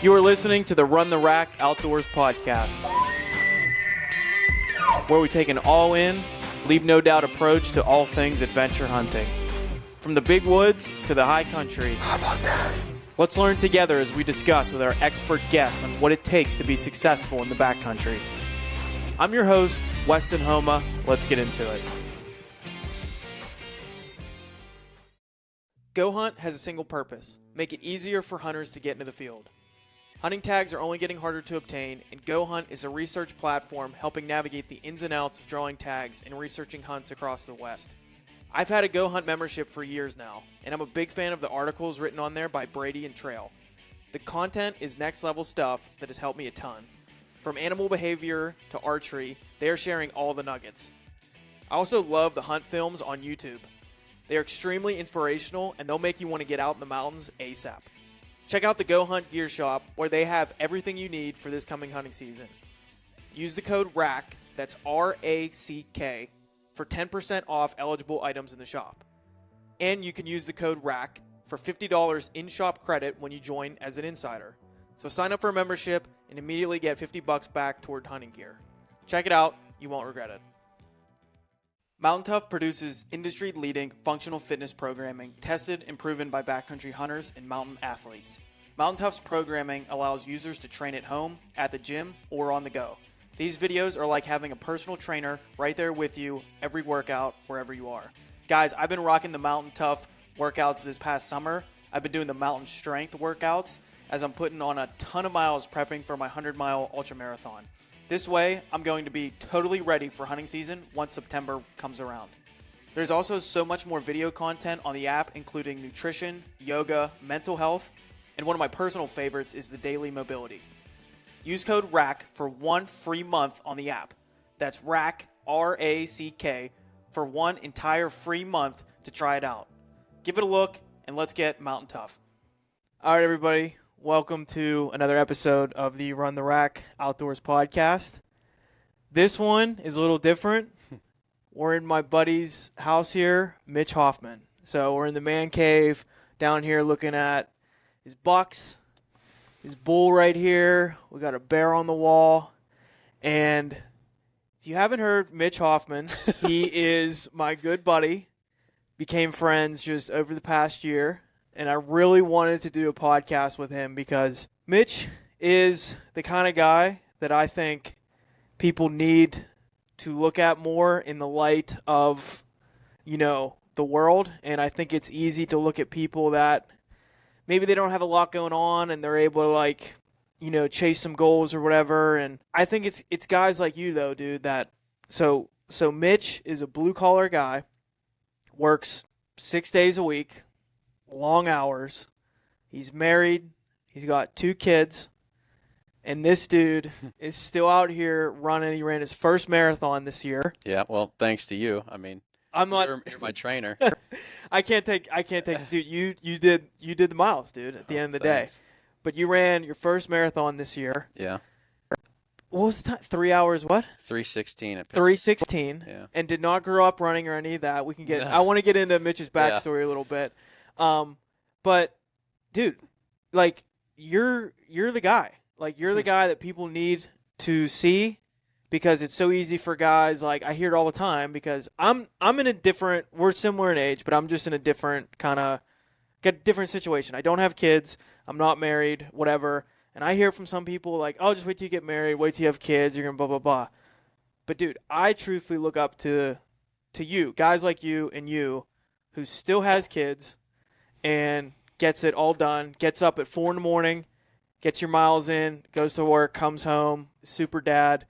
You are listening to the Run the Rack Outdoors podcast, where we take an all-in, leave no doubt approach to all things adventure hunting. From the big woods to the high country. How about that? Let's learn together as we discuss with our expert guests on what it takes to be successful in the backcountry. I'm your host, Weston Homa. Let's get into it. Go Hunt has a single purpose: make it easier for hunters to get into the field. Hunting tags are only getting harder to obtain, and Go Hunt is a research platform helping navigate the ins and outs of drawing tags and researching hunts across the West. I've had a Go Hunt membership for years now, and I'm a big fan of the articles written on there by Brady and Trail. The content is next level stuff that has helped me a ton. From animal behavior to archery, they are sharing all the nuggets. I also love the hunt films on YouTube. They are extremely inspirational, and they'll make you want to get out in the mountains ASAP. Check out the Go Hunt Gear Shop, where they have everything you need for this coming hunting season. Use the code RACK, that's R-A-C-K, for 10% off eligible items in the shop. And you can use the code RACK for $50 in-shop credit when you join as an insider. So sign up for a membership and immediately get $50 back toward hunting gear. Check it out. You won't regret it. Mountain Tough produces industry-leading functional fitness programming tested and proven by backcountry hunters and mountain athletes. Mountain Tough's programming allows users to train at home, at the gym, or on the go. These videos are like having a personal trainer right there with you every workout, wherever you are. Guys, I've been rocking the Mountain Tough workouts this past summer. I've been doing the mountain strength workouts as I'm putting on a ton of miles prepping for my 100-mile ultramarathon. This way, I'm going to be totally ready for hunting season once September comes around. There's also so much more video content on the app, including nutrition, yoga, mental health, and one of my personal favorites is the daily mobility. Use code RACK for 1 free month on the app. That's RACK, R-A-C-K, for 1 entire free month to try it out. Give it a look, and let's get Mountain Tough. All right, everybody. Welcome to another episode of the Run the Rack Outdoors podcast. This one is a little different. We're in my buddy's house here, Mitch Hoffman. So we're in the man cave down here looking at his bucks, his bull right here. We got a bear on the wall. And if you haven't heard Mitch Hoffman, he is my good buddy. Became friends just over the past year. And I really wanted to do a podcast with him because Mitch is the kind of guy that I think people need to look at more in the light of, the world. And I think it's easy to look at people that maybe they don't have a lot going on and they're able to chase some goals or whatever. And I think it's guys like you though, dude, that so Mitch is a blue collar guy, works 6 days a week. Long hours. He's married. He's got 2 kids. And this dude is still out here running. He ran his first marathon this year. Yeah, well, thanks to you. I mean, I'm not. You're my trainer. I can't take. Dude, you did the miles, dude. At the end of the day, but you ran your first marathon this year. Yeah. What was the time? 3 hours. What? 3:16 at 3:16. Yeah. And did not grow up running or any of that. We can get. I want to get into Mitch's backstory a little bit. But dude, you're the guy. You're the guy that people need to see because it's so easy for guys. I hear it all the time because I'm in a different, we're similar in age, but I'm just in a different different situation. I don't have kids. I'm not married, whatever. And I hear from some people oh, just wait till you get married, wait till you have kids, you're going to blah, blah, blah. But dude, I truthfully look up to you, guys like you and you who still has kids and gets it all done, gets up at 4 a.m, gets your miles in, goes to work, comes home, super dad,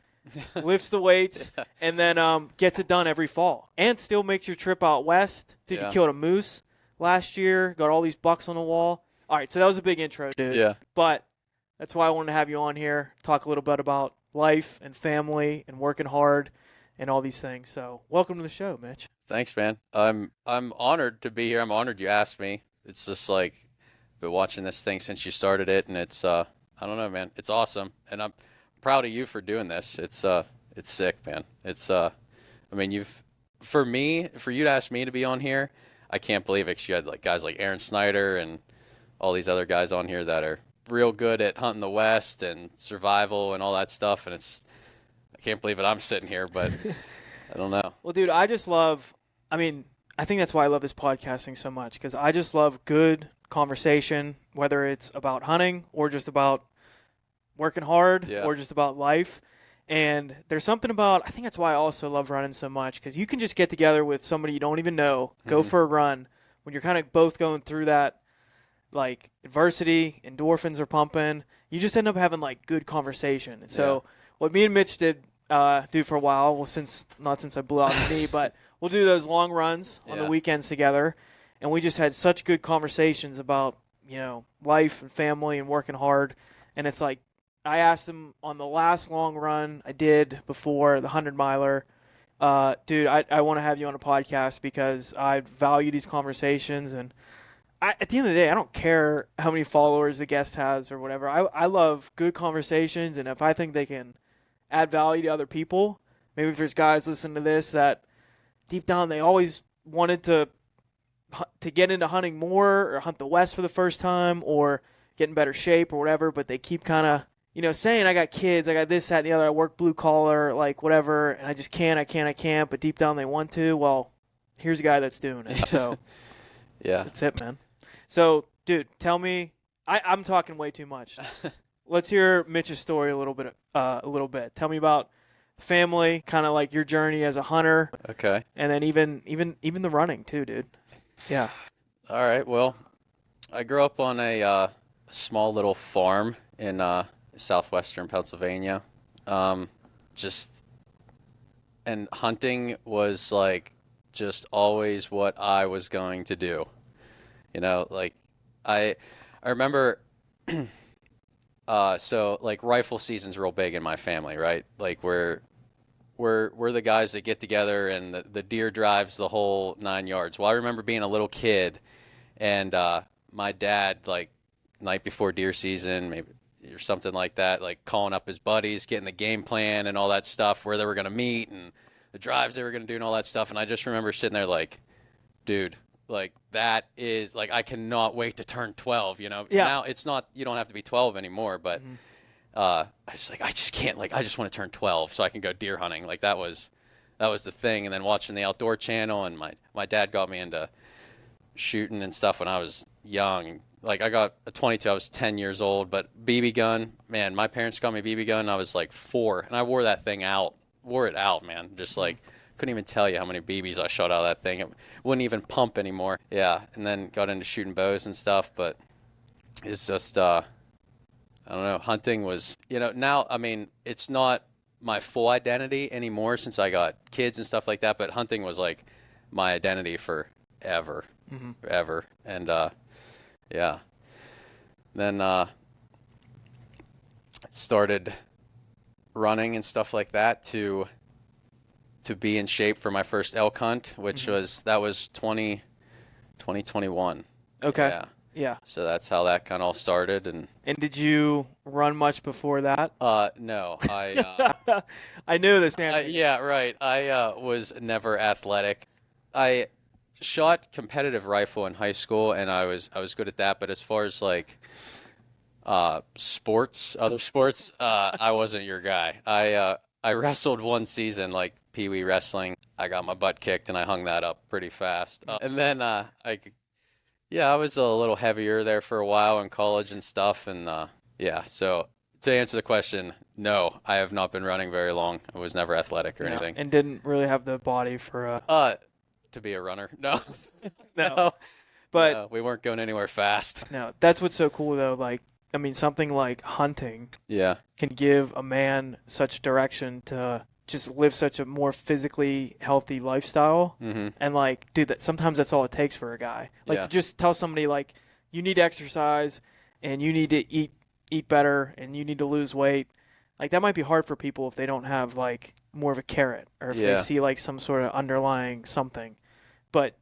lifts the weights, and then gets it done every fall. And still makes your trip out west. Dude, you killed a moose last year, got all these bucks on the wall. All right, so that was a big intro, dude. Yeah. But that's why I wanted to have you on here, talk a little bit about life and family and working hard and all these things. So welcome to the show, Mitch. Thanks, man. I'm honored to be here. I'm honored you asked me. It's just been watching this thing since you started it, and it's I don't know, man. It's awesome, and I'm proud of you for doing this. It's sick, man. It's I mean, for you to ask me to be on here, I can't believe it. 'Cause you had guys like Aaron Snyder and all these other guys on here that are real good at hunting the West and survival and all that stuff. And I can't believe it. I'm sitting here, but I don't know. Well, dude, I think that's why I love this podcasting so much, because I just love good conversation, whether it's about hunting or just about working hard or just about life. And there's something about, I think that's why I also love running so much, because you can just get together with somebody you don't even know, go for a run when you're kind of both going through that, like, adversity, endorphins are pumping. You just end up having, like, good conversation. And so what me and Mitch did do for a while, well, not since I blew out the knee, but we'll do those long runs on the weekends together. And we just had such good conversations about, life and family and working hard. And it's like, I asked him on the last long run I did before the 100-miler, dude, I want to have you on a podcast because I value these conversations. And at the end of the day, I don't care how many followers the guest has or whatever. I love good conversations, and if I think they can add value to other people, maybe if there's guys listening to this that deep down they always wanted to get into hunting more or hunt the West for the first time or get in better shape or whatever, but they keep kind of saying, I got kids, I got this, that, and the other, I work blue collar, like whatever, and I just can't, but deep down they want to. Well, here's a guy that's doing it. So, that's it, man. So, dude, tell me, I'm talking way too much. Let's hear Mitch's story a little bit. Tell me about family, kind of like your journey as a hunter. Okay. And then even the running too, dude. Yeah. All right. Well, I grew up on a small little farm in southwestern Pennsylvania. And hunting was like just always what I was going to do. Like I remember so like rifle season's real big in my family, right? Like we're the guys that get together and the deer drives the whole 9 yards. Well, I remember being a little kid and my dad, like night before deer season, maybe or something like that, like calling up his buddies, getting the game plan and all that stuff, where they were going to meet and the drives they were going to do and all that stuff. And I just remember sitting there like, dude, like that is like, I cannot wait to turn 12, Now it's not, you don't have to be 12 anymore, but I just can't, like, I just want to turn 12 so I can go deer hunting. Like that was the thing. And then watching the Outdoor Channel, and my dad got me into shooting and stuff when I was young. Like I got a 22, I was 10 years old, but BB gun, man, my parents got me a BB gun. I was like 4 and I wore it out, man. Just like, couldn't even tell you how many BBs I shot out of that thing. It wouldn't even pump anymore. Yeah. And then got into shooting bows and stuff, but it's just, I don't know. Hunting was, now, I mean, it's not my full identity anymore since I got kids and stuff like that, but hunting was like my identity forever. Forever. And, yeah. Then started running and stuff like that to be in shape for my first elk hunt, which was 2021. Okay. Yeah. So that's how that kind of all started. And did you run much before that? No. I I knew this answer. yeah, right. I was never athletic. I shot competitive rifle in high school, and I was good at that. But as far as like other sports, I wasn't your guy. I wrestled one season, like Pee-wee wrestling. I got my butt kicked, and I hung that up pretty fast. And then I was a little heavier there for a while in college and stuff. And so to answer the question, no, I have not been running very long. I was never athletic or anything. And didn't really have the body for to be a runner. No. No. But no, we weren't going anywhere fast. No, that's what's so cool though. Like, I mean, something like hunting can give a man such direction to just live such a more physically healthy lifestyle. And like, dude, sometimes that's all it takes for a guy. Like to just tell somebody like, you need to exercise and you need to eat better and you need to lose weight. Like that might be hard for people if they don't have like more of a carrot or if they see like some sort of underlying something. But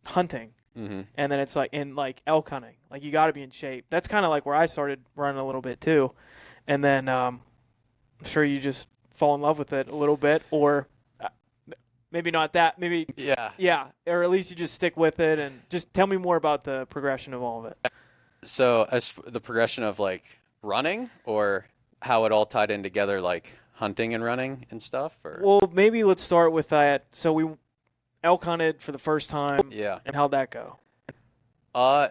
hunting, and then it's like in like elk hunting, like you got to be in shape. That's kind of like where I started running a little bit too. And then I'm sure you just fall in love with it a little bit, or maybe not that, maybe or at least you just stick with it. And just tell me more about the progression of all of it. So as the progression of like running, or how it all tied in together, like hunting and running and stuff, or Well, maybe let's start with that. So we elk hunted for the first time, yeah. and how'd that go? Uh,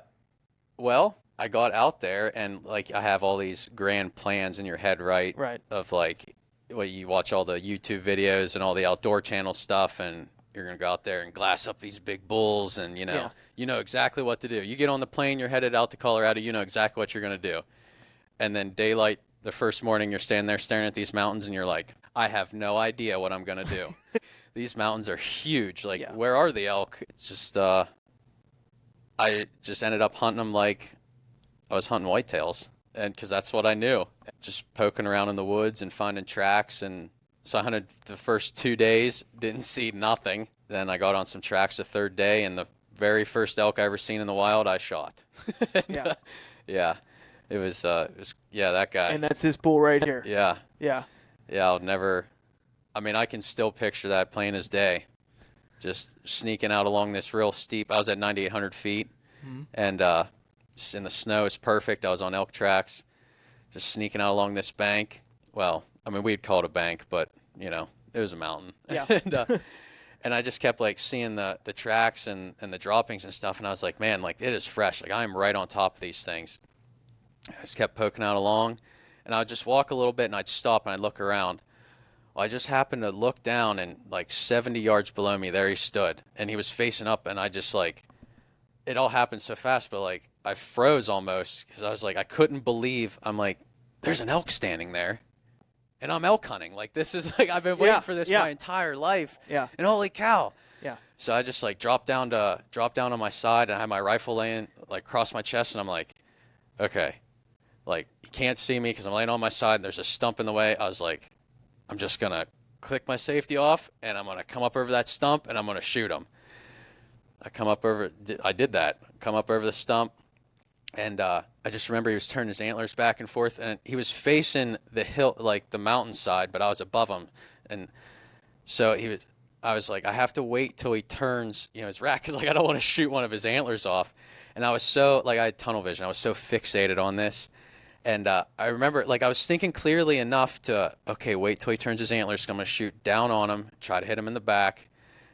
well, I got out there and like I have all these grand plans in your head, right? Right. Of like, well, you watch all the YouTube videos and all the outdoor channel stuff, and you're gonna go out there and glass up these big bulls, and Yeah. you know exactly what to do. You get on the plane, you're headed out to Colorado, you know exactly what you're gonna do. And then daylight, the first morning, you're standing there staring at these mountains, and you're like, I have no idea what I'm gonna do. These mountains are huge. Like, Yeah. where are the elk? It's just, I just ended up hunting them like I was hunting whitetails, and because that's what I knew. Just poking around in the woods and finding tracks. And so I hunted the first 2 days, didn't see nothing. Then I got on some tracks the third day, and the very first elk I ever seen in the wild, I shot. And, Yeah. yeah, it was, yeah, that guy. And that's this bull right here. Yeah, Yeah. yeah, I'll never. I mean, I can still picture that plain as day. Just sneaking out along this real steep. I was at 9,800 feet, and just in the snow. It's perfect. I was on elk tracks, just sneaking out along this bank. Well, I mean, we'd call it a bank, but it was a mountain. Yeah. And I just kept like seeing the tracks and the droppings and stuff, and I was like, man, like it is fresh. Like I'm right on top of these things. I just kept poking out along, and I'd just walk a little bit, and I'd stop, and I'd look around. Well, I just happened to look down, and like 70 yards below me, there he stood, and he was facing up, and I just like, it all happened so fast, but like I froze almost because I was like, I couldn't believe. I'm like, there's an elk standing there, and I'm elk hunting. Like this is like I've been waiting for this my entire life. Yeah. And holy cow. Yeah. So I just like dropped down on my side, and I had my rifle laying like across my chest, and I'm like, okay, like he can't see me because I'm laying on my side. And there's a stump in the way. I was like, I'm just gonna click my safety off, and I'm gonna come up over that stump, and I'm gonna shoot him. I did that. Come up over the stump, and I just remember he was turning his antlers back and forth, and he was facing the hill, like the mountainside, but I was above him, and so I was like, I have to wait till he turns, his rack, because like I don't want to shoot one of his antlers off, and I was so like I had tunnel vision. I was so fixated on this. And I remember, like, I was thinking clearly enough to, okay, wait till he turns his antlers. I'm going to shoot down on him, try to hit him in the back,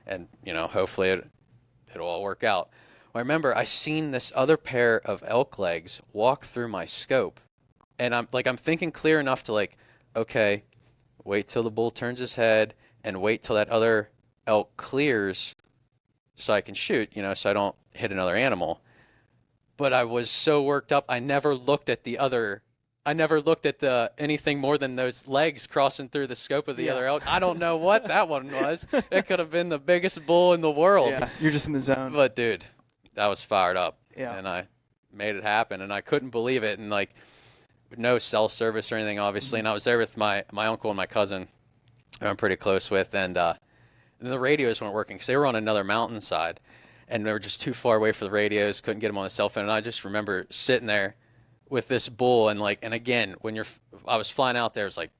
and, hopefully it'll all work out. Well, I remember I seen this other pair of elk legs walk through my scope. And I'm thinking clear enough to, like, okay, wait till the bull turns his head and wait till that other elk clears so I can shoot, so I don't hit another animal. But I was so worked up, I never looked at anything more than those legs crossing through the scope of the other elk. I don't know what that one was. It could have been the biggest bull in the world. Yeah, you're just in the zone. But dude, I was fired up. Yeah. And I made it happen, and I couldn't believe it. And like, no cell service or anything, obviously. And I was there with my uncle and my cousin, who I'm pretty close with, and the radios weren't working because they were on another mountainside. And they were just too far away for the radios, couldn't get them on the cell phone. And I just remember sitting there with this bull, and again, I was flying out there, it's like,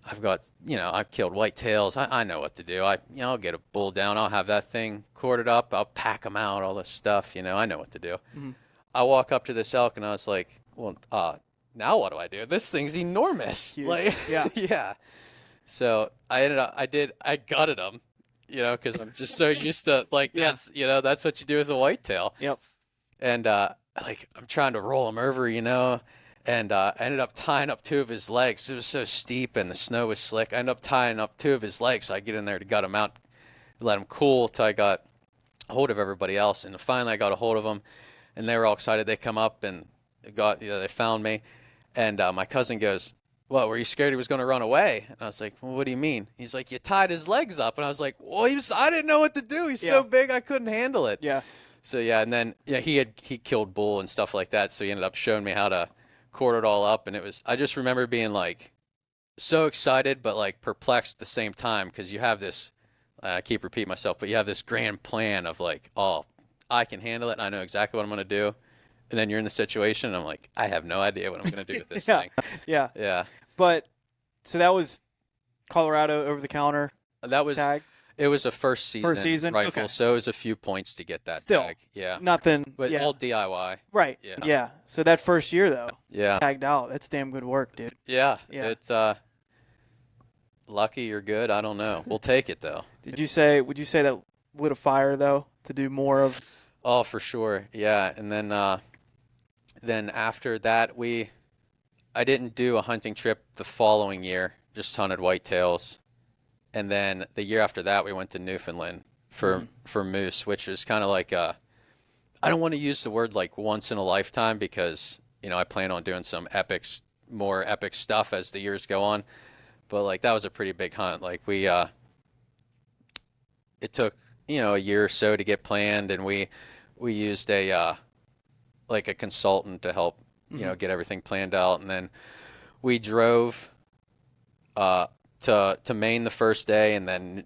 I've got, I've killed whitetails. I know what to do. I'll get a bull down. I'll have that thing corded up. I'll pack them out, all this stuff. I know what to do. Mm-hmm. I walk up to this elk, and I was like, well, now what do I do? This thing's enormous. Huge. Like, yeah. Yeah. So I gutted him. Because I'm just so used to, like, that's what you do with a whitetail. Yep. And, I'm trying to roll him over, and I ended up tying up two of his legs. It was so steep and the snow was slick. I ended up tying up two of his legs, so I get in there to gut him out, let him cool till I got a hold of everybody else. And finally I got a hold of them, and they were all excited. They come up and they found me. And my cousin goes, well, were you scared he was going to run away? And I was like, well, what do you mean? He's like, you tied his legs up. And I was like, well, I didn't know what to do. He's so big, I couldn't handle it. Yeah. So, yeah, and then he killed bull and stuff like that. So he ended up showing me how to cord it all up. And I just remember being like so excited, but like perplexed at the same time. Cause you have this, I keep repeating myself, but you have this grand plan of like, oh, I can handle it. And I know exactly what I'm going to do. And then you're in the situation, and I'm like, I have no idea what I'm going to do with this thing. Yeah. Yeah. But so that was Colorado over the counter That was tag? It was a first season rifle, Okay. so it was a few points to get that Still, tag. Yeah. nothing. But Yeah. all DIY. Right. Yeah. Yeah. So that first year though, Yeah. tagged out. That's damn good work, dude. Yeah. Yeah. It's lucky or good, I don't know. We'll take it though. Would you say that lit a fire though to do more of? Oh, for sure. Yeah. And then after that I didn't do a hunting trip the following year, just hunted whitetails. And then the year after that we went to Newfoundland for moose, which was kind of like I don't want to use the word like once in a lifetime because, I plan on doing some more epic stuff as the years go on. But like that was a pretty big hunt. Like it took, a year or so to get planned, and we used a consultant to help, get everything planned out. And then we drove to Maine the first day, and then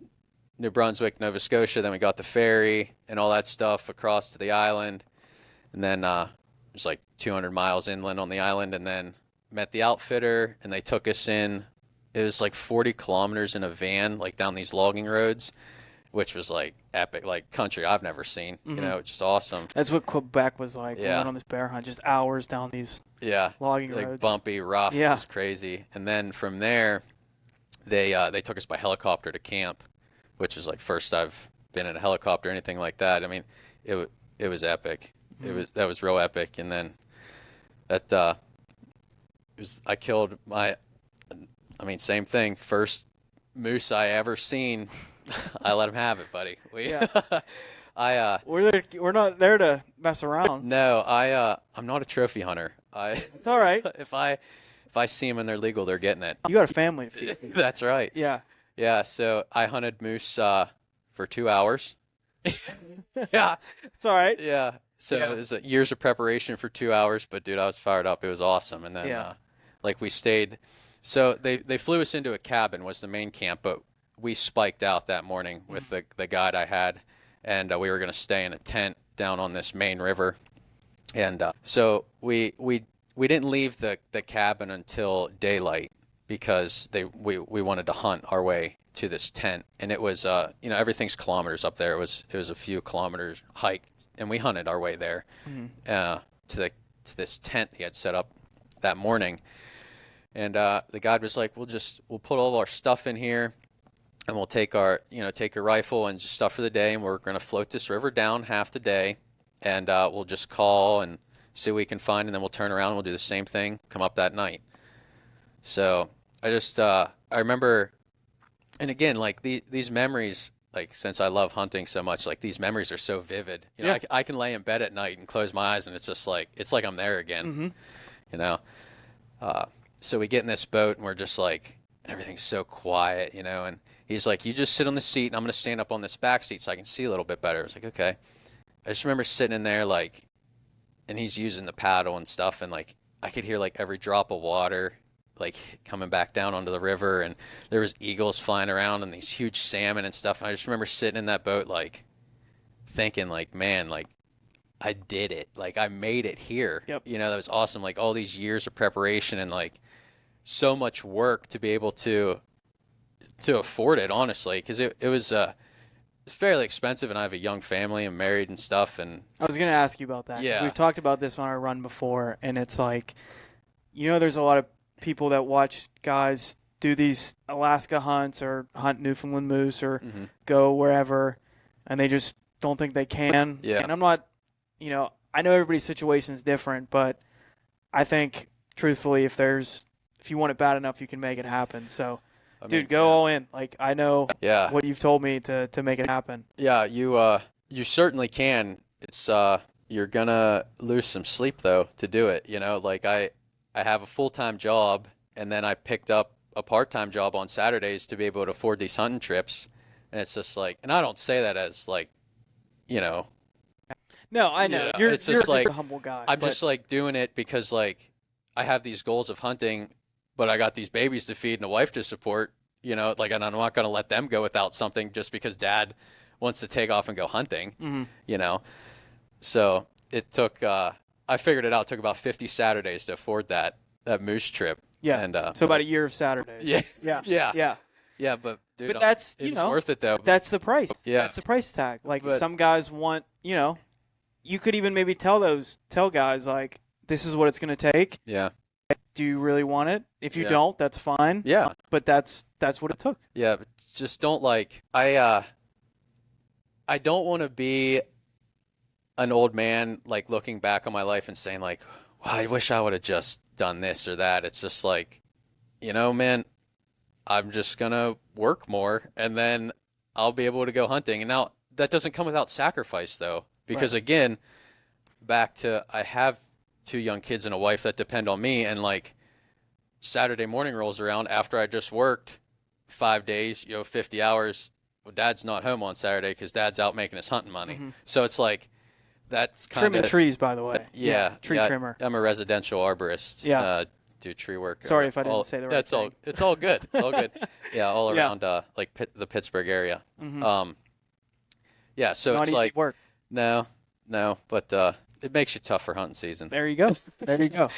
New Brunswick, Nova Scotia. Then we got the ferry and all that stuff across to the island. And then it was like 200 miles inland on the island, and then met the outfitter, and they took us in. It was like 40 kilometers in a van, like down these logging roads, which was like epic, like country I've never seen, just awesome. That's what Quebec was like. Yeah. We went on this bear hunt, just hours down these logging like roads. Bumpy, rough. Yeah. It was crazy. And then from there, they took us by helicopter to camp, which is like first I've been in a helicopter or anything like that. I mean, it was epic. That was real epic. And then I killed same thing. First moose I ever seen. I let him have it, buddy. We're not there to mess around. No, I'm not a trophy hunter. It's all right. If I see them and they're legal, they're getting it. You got a family to feed. That's right. Yeah. Yeah. So I hunted moose for 2 hours. Yeah. It's all right. Yeah. So it was years of preparation for 2 hours, but dude, I was fired up. It was awesome. And then we stayed. So they flew us into a cabin was the main camp, but we spiked out that morning with the guide I had, and we were going to stay in a tent down on this main river. And so we didn't leave the cabin until daylight because we wanted to hunt our way to this tent. And it was everything's kilometers up there. It was a few kilometers hike, and we hunted our way there to this tent he had set up that morning. And the guide was like, we'll put all of our stuff in here, and we'll take our rifle and just stuff for the day, and we're going to float this river down half the day, and we'll just call and see what we can find, and then we'll turn around and we'll do the same thing, come up that night. So I remember, and again, like these memories, like since I love hunting so much, like these memories are so vivid. I can lay in bed at night and close my eyes, and it's just like I'm there again. So we get in this boat, and we're just like, everything's so quiet, and he's like, you just sit on the seat, and I'm going to stand up on this back seat so I can see a little bit better. I was like, okay. I just remember sitting in there, like, and he's using the paddle and stuff, and like, I could hear like every drop of water, like coming back down onto the river, and there was eagles flying around and these huge salmon and stuff. And I just remember sitting in that boat, like, thinking like, man, like, I did it. Like, I made it here. Yep. That was awesome. Like, all these years of preparation and like so much work to be able to afford it, honestly, because it was fairly expensive, and I have a young family and married and stuff. And I was going to ask you about that. 'Cause Yeah. we've talked about this on our run before, and it's like, there's a lot of people that watch guys do these Alaska hunts or hunt Newfoundland moose or go wherever, and they just don't think they can. Yeah. And I'm not, I know everybody's situation is different, but I think truthfully, if you want it bad enough, you can make it happen. So, dude, go all in. Like, I know what you've told me to make it happen. Yeah, you certainly can. It's you're gonna lose some sleep though to do it. Like I have a full-time job, and then I picked up a part-time job on Saturdays to be able to afford these hunting trips. And it's just like, and I don't say that as like, No, I know. You're it's just like a humble guy. I'm just like doing it because like I have these goals of hunting, but I got these babies to feed and a wife to support, and I'm not going to let them go without something just because dad wants to take off and go hunting, So it took, I figured it out, it took about 50 Saturdays to afford that moose trip. Yeah. And, so about a year of Saturdays. Yes. Yeah. Yeah. Yeah. Yeah, but dude, But that's, it's worth it though. that's the price. Yeah. That's the price tag. Like But- some guys want, you could even maybe tell guys like, this is what it's going to take. Yeah. Do you really want it? If you Yeah. don't, that's fine. Yeah. But that's what it took. Yeah, but just don't I don't want to be an old man like looking back on my life and saying like, wow, I wish I would have just done this or that. It's just like, man, I'm just going to work more and then I'll be able to go hunting. And now that doesn't come without sacrifice though, because again, back to I have 2 young kids and a wife that depend on me, and like Saturday morning rolls around after I just worked 5 days, 50 hours. Well, Dad's not home on Saturday because Dad's out making his hunting money. Mm-hmm. So it's like that's kind Trimming of trees, by the way. Tree yeah, trimmer. I'm a residential arborist. Yeah. Do tree work. Sorry if I didn't say the right That's thing. all. It's all good. It's all good. Yeah, all Yeah. around like the Pittsburgh area. Mhm. Yeah. So Not it's easy like work. no, but it makes you tough for hunting season. There you go. There you go.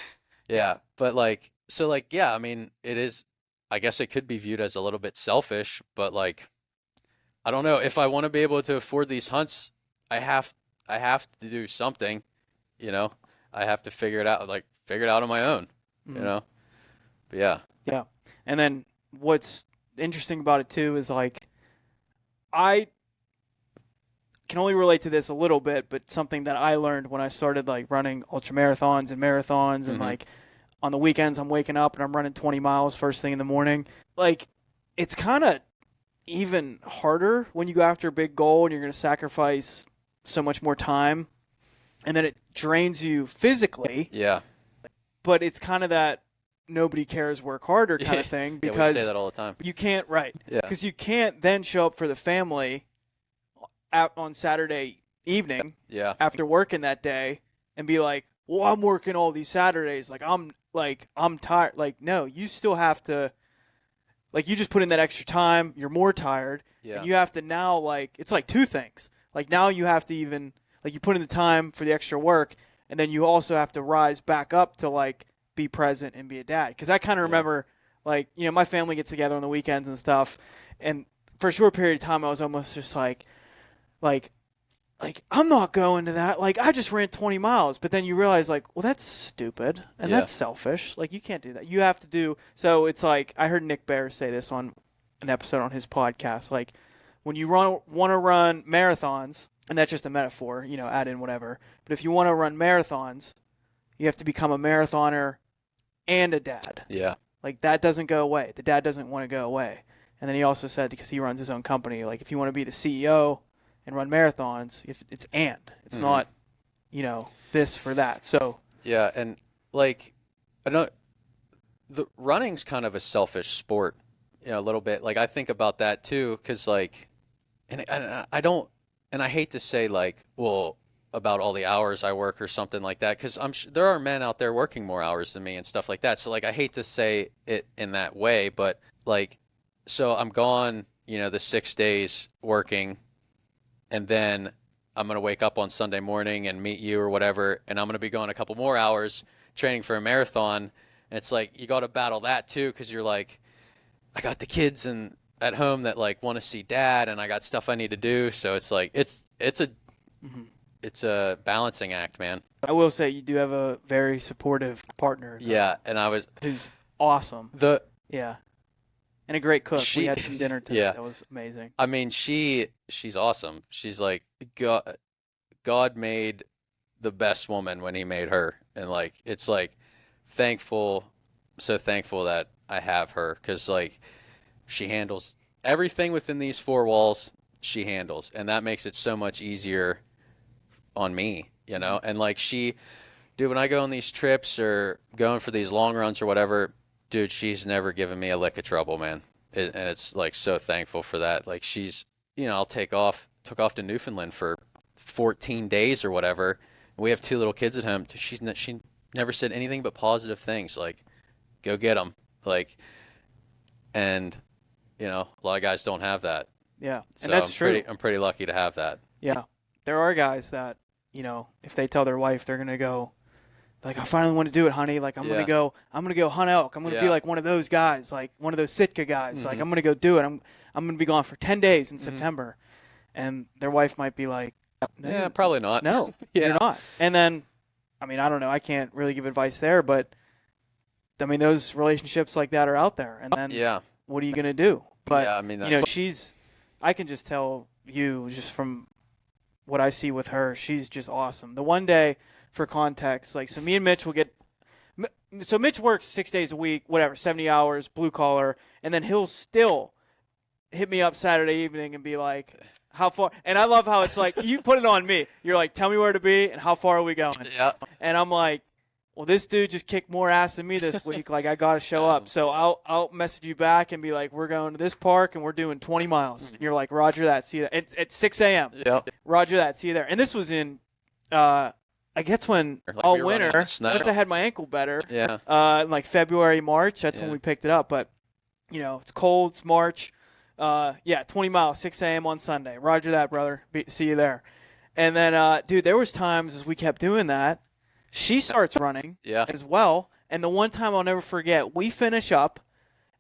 Yeah, but like, so like, yeah, I mean, it is, I guess it could be viewed as a little bit selfish, but like, I don't know, if I want to be able to afford these hunts, I have to do something, I have to figure it out on my own, but yeah. Yeah. And then what's interesting about it too is like I can only relate to this a little bit, but something that I learned when I started like running ultra marathons and marathons and like on the weekends I'm waking up and I'm running 20 miles first thing in the morning. Like it's kind of even harder when you go after a big goal and you're going to sacrifice so much more time and then it drains you physically. Yeah. But it's kind of that nobody cares, work harder kind of thing because we say that all the time. you can't, right? Yeah. Because you can't then show up for the family out on Saturday evening Yeah. after working that day and be like, well, I'm working all these Saturdays. I'm tired. Like, no, you still have to, like, you just put in that extra time. You're more tired. Yeah. And you have to now, like, it's like 2 things. Like, now you have to even, like, you put in the time for the extra work, and then you also have to rise back up to, like, be present and be a dad. Because I kind of remember, like, my family gets together on the weekends and stuff, and for a short period of time, I was almost just like, I'm not going to that. Like, I just ran 20 miles. But then you realize, like, well, that's stupid. And that's selfish. Like, you can't do that. You have to do. So it's like, I heard Nick Bear say this on an episode on his podcast. Like, when you want to run marathons, and that's just a metaphor, add in whatever. But if you want to run marathons, you have to become a marathoner and a dad. Yeah. Like, that doesn't go away. The dad doesn't want to go away. And then he also said, because he runs his own company, like, if you want to be the CEO and run marathons, it's it's not, this for that. So yeah, and like I know the running's kind of a selfish sport, a little bit. Like I think about that too, because like, and I don't, and I hate to say like, well, about all the hours I work or something like that, because there are men out there working more hours than me and stuff like that. So like I hate to say it in that way, but like, so I'm gone, the 6 days working. And then I'm going to wake up on Sunday morning and meet you or whatever, and I'm going to be going a couple more hours training for a marathon. And it's like you got to battle that too, because you're like, I got the kids at home that like want to see dad, and I got stuff I need to do. So it's like it's a balancing act, man. I will say you do have a very supportive partner. Yeah, and who's awesome. Yeah. And a great cook. We had some dinner today. Yeah. That was amazing. I mean, she's awesome. She's like, God made the best woman when he made her. And like, it's like so thankful that I have her, because like she handles everything within these 4 walls. She handles, and that makes it so much easier on me, and like dude, when I go on these trips or going for these long runs or whatever, dude, she's never given me a lick of trouble, man. And it's like so thankful for that. Like she's, I'll took off to Newfoundland for 14 days or whatever. We have 2 little kids at home. She never said anything but positive things. Like, go get them. Like, and a lot of guys don't have that. Yeah, so and that's true. I'm pretty lucky to have that. Yeah, there are guys that if they tell their wife they're gonna go like, I finally want to do it, honey. Like, I'm gonna go hunt elk. I'm gonna be like one of those guys, like one of those Sitka guys. Like, I'm gonna go do it. I'm gonna be gone for 10 days in September, and their wife might be like, yeah, probably not. No, you're not. And then, I mean, I don't know. I can't really give advice there, but I mean, those relationships like that are out there. And then, what are you gonna do? But I mean, I can just tell you just from what I see with her, she's just awesome. The one day, for context, like, so me and Mitch will get, so Mitch works 6 days a week, whatever, 70 hours, blue collar, and then he'll still hit me up Saturday evening and be like, how far? And I love how it's like, you put it on me. You're like, tell me where to be and how far are we going? Yeah. And I'm like, well, this dude just kicked more ass than me this week. Like, I got to show up. So I'll message you back and be like, we're going to this park and we're doing 20 miles. And you're like, roger that. See you there. It's at 6 a.m. Yep. Roger that. See you there. And this was in, I guess when all winter, once I had my ankle better. Yeah. Like February, March. That's when we picked it up. But, you know, it's cold. It's March. 20 miles, 6 a.m. on Sunday. Roger that, brother. See you there. And then, dude, there was times as we kept doing that, she starts running as well. And the one time I'll never forget, we finish up,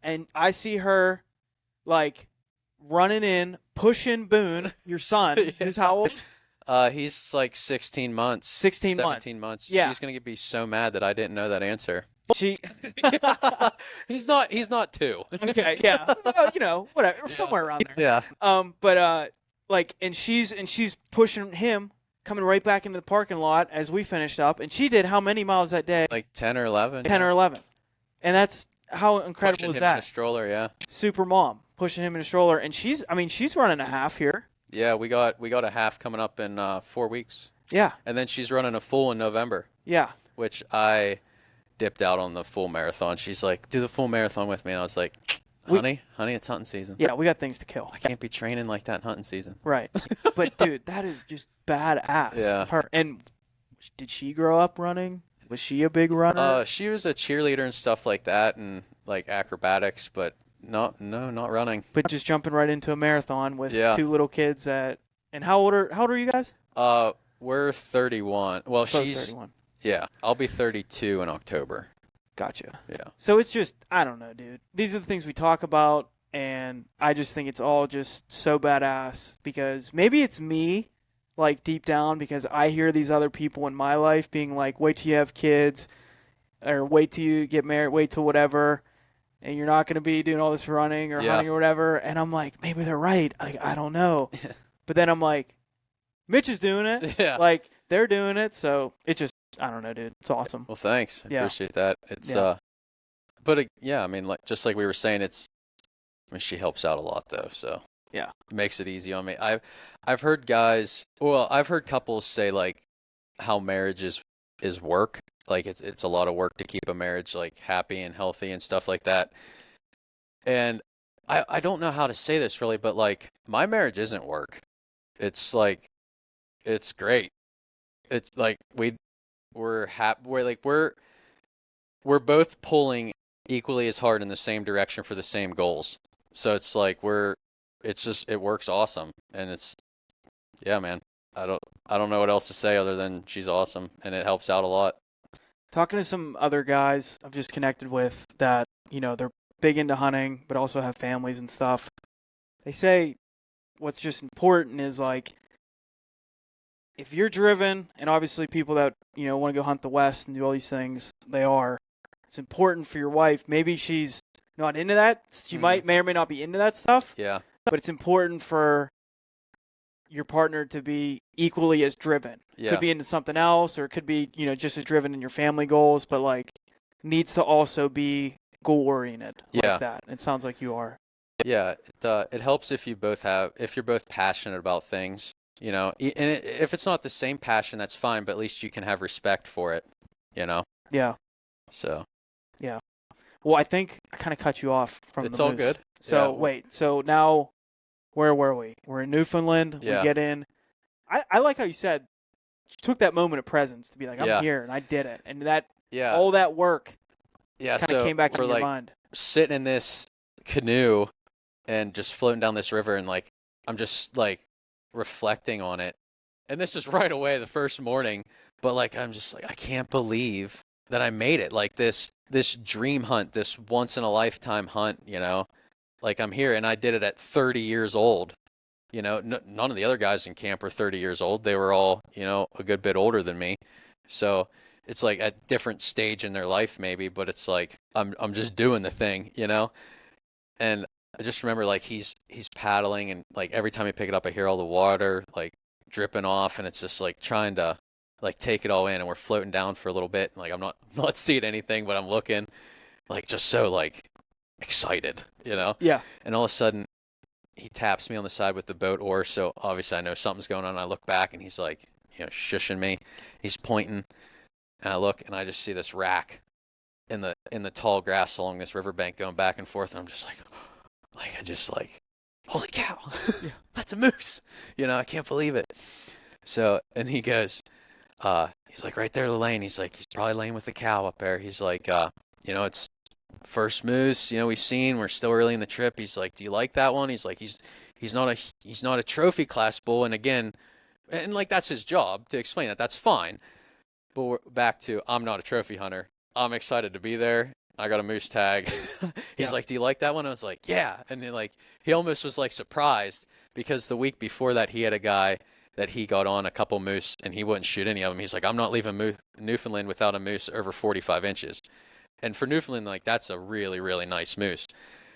and I see her, like, running in, pushing Boone, your son. Who's how old? He's like 16 months. 17 months. Yeah. She's going to be so mad that I didn't know that answer. She He's not 2. Okay, yeah. You know, whatever, somewhere around there. Yeah. Like, and she's pushing him, coming right back into the parking lot as we finished up, and she did how many miles that day? Like 10 or 11. 10 or 11. And that's how incredible pushing is him that? In a stroller, yeah. Super mom pushing him in a stroller, and she's running a half here. Yeah, we got a half coming up in 4 weeks. Yeah. And then she's running a full in November. Yeah. Which I dipped out on the full marathon. She's like, do the full marathon with me. And I was like, honey, it's hunting season. Yeah, we got things to kill. I can't be training like that in hunting season. Right. But, dude, that is just badass of her. And did she grow up running? Was she a big runner? She was a cheerleader and stuff like that and, like, acrobatics, but not running. But just jumping right into a marathon with 2 little kids at – and how old are you guys? We're 31. Well, she's – 31. Yeah, I'll be 32 in October. Gotcha. Yeah. So it's just, I don't know, dude. These are the things we talk about, and I just think it's all just so badass because maybe it's me, like, deep down, because I hear these other people in my life being like, wait till you have kids, or wait till you get married, wait till whatever, and you're not going to be doing all this running or hunting or whatever. And I'm like, maybe they're right. Like, I don't know. But then I'm like, Mitch is doing it. Yeah. Like, they're doing it, so it just, I don't know, dude. It's awesome. Well, thanks. I appreciate that. It's but I mean, like just like we were saying, she helps out a lot though, so it makes it easy on me. I've heard couples say like how marriage is work. Like it's a lot of work to keep a marriage like happy and healthy and stuff like that. And I don't know how to say this really, but like my marriage isn't work. It's like it's great. It's like we're happy. We're both pulling equally as hard in the same direction for the same goals. So it's like it works awesome, and man. I don't know what else to say other than she's awesome, and it helps out a lot. Talking to some other guys I've just connected with that, you know, they're big into hunting, but also have families and stuff. They say what's just important is like, if you're driven, and obviously people that, you know, want to go hunt the West and do all these things, it's important for your wife. Maybe she's not into that. She may or may not be into that stuff. Yeah. But it's important for your partner to be equally as driven. Yeah. Could be into something else, or it could be, you know, just as driven in your family goals, but like needs to also be goal oriented like that. It sounds like you are. Yeah. It helps if you're both passionate about things. You know, and if it's not the same passion, that's fine, but at least you can have respect for it, you know? Yeah. So. Yeah. Well, I think I kind of cut you off from It's the all moose. good. So, wait. So now, where were we? We're in Newfoundland. Yeah. We get in. I like how you said, you took that moment of presence to be like, I'm here, and I did it. And that all that work kind of came back to your mind. Sitting in this canoe and just floating down this river, and, like, I'm just, like, reflecting on it. And this is right away the first morning But like, I'm just like, I can't believe that I made it. Like this dream hunt, this once in a lifetime hunt, you know, like I'm here and I did it at 30 years old. You know, none of the other guys in camp were 30 years old. They were all, you know, a good bit older than me. So it's like at different stage in their life maybe, but it's like I'm just doing the thing, you know? And I just remember like he's paddling and like every time I pick it up I hear all the water like dripping off and it's just like trying to like take it all in and we're floating down for a little bit and like I'm not seeing anything but I'm looking like just so like excited, you know? Yeah. And all of a sudden he taps me on the side with the boat oar, so obviously I know something's going on. I look back and he's like, you know, shushing me. He's pointing, and I look and I just see this rack in the tall grass along this riverbank going back and forth, and I'm just like I just like, holy cow, Yeah. that's a moose. You know, I can't believe it. So, and he goes, he's like, right there, Lane. He's like, he's probably laying with the cow up there. He's like, you know, it's first moose, you know, we've seen. We're still early in the trip. He's like, do you like that one? He's like, he's not a trophy class bull. And again, and like that's his job to explain that. That's fine. But we're back to I'm not a trophy hunter. I'm excited to be there. I got a moose tag. He's like, do you like that one? I was like, yeah. And then like he almost was like surprised because the week before that he had a guy that he got on a couple moose and he wouldn't shoot any of them. He's like, I'm not leaving Newfoundland without a moose over 45 inches. And for Newfoundland, like that's a really, really nice moose.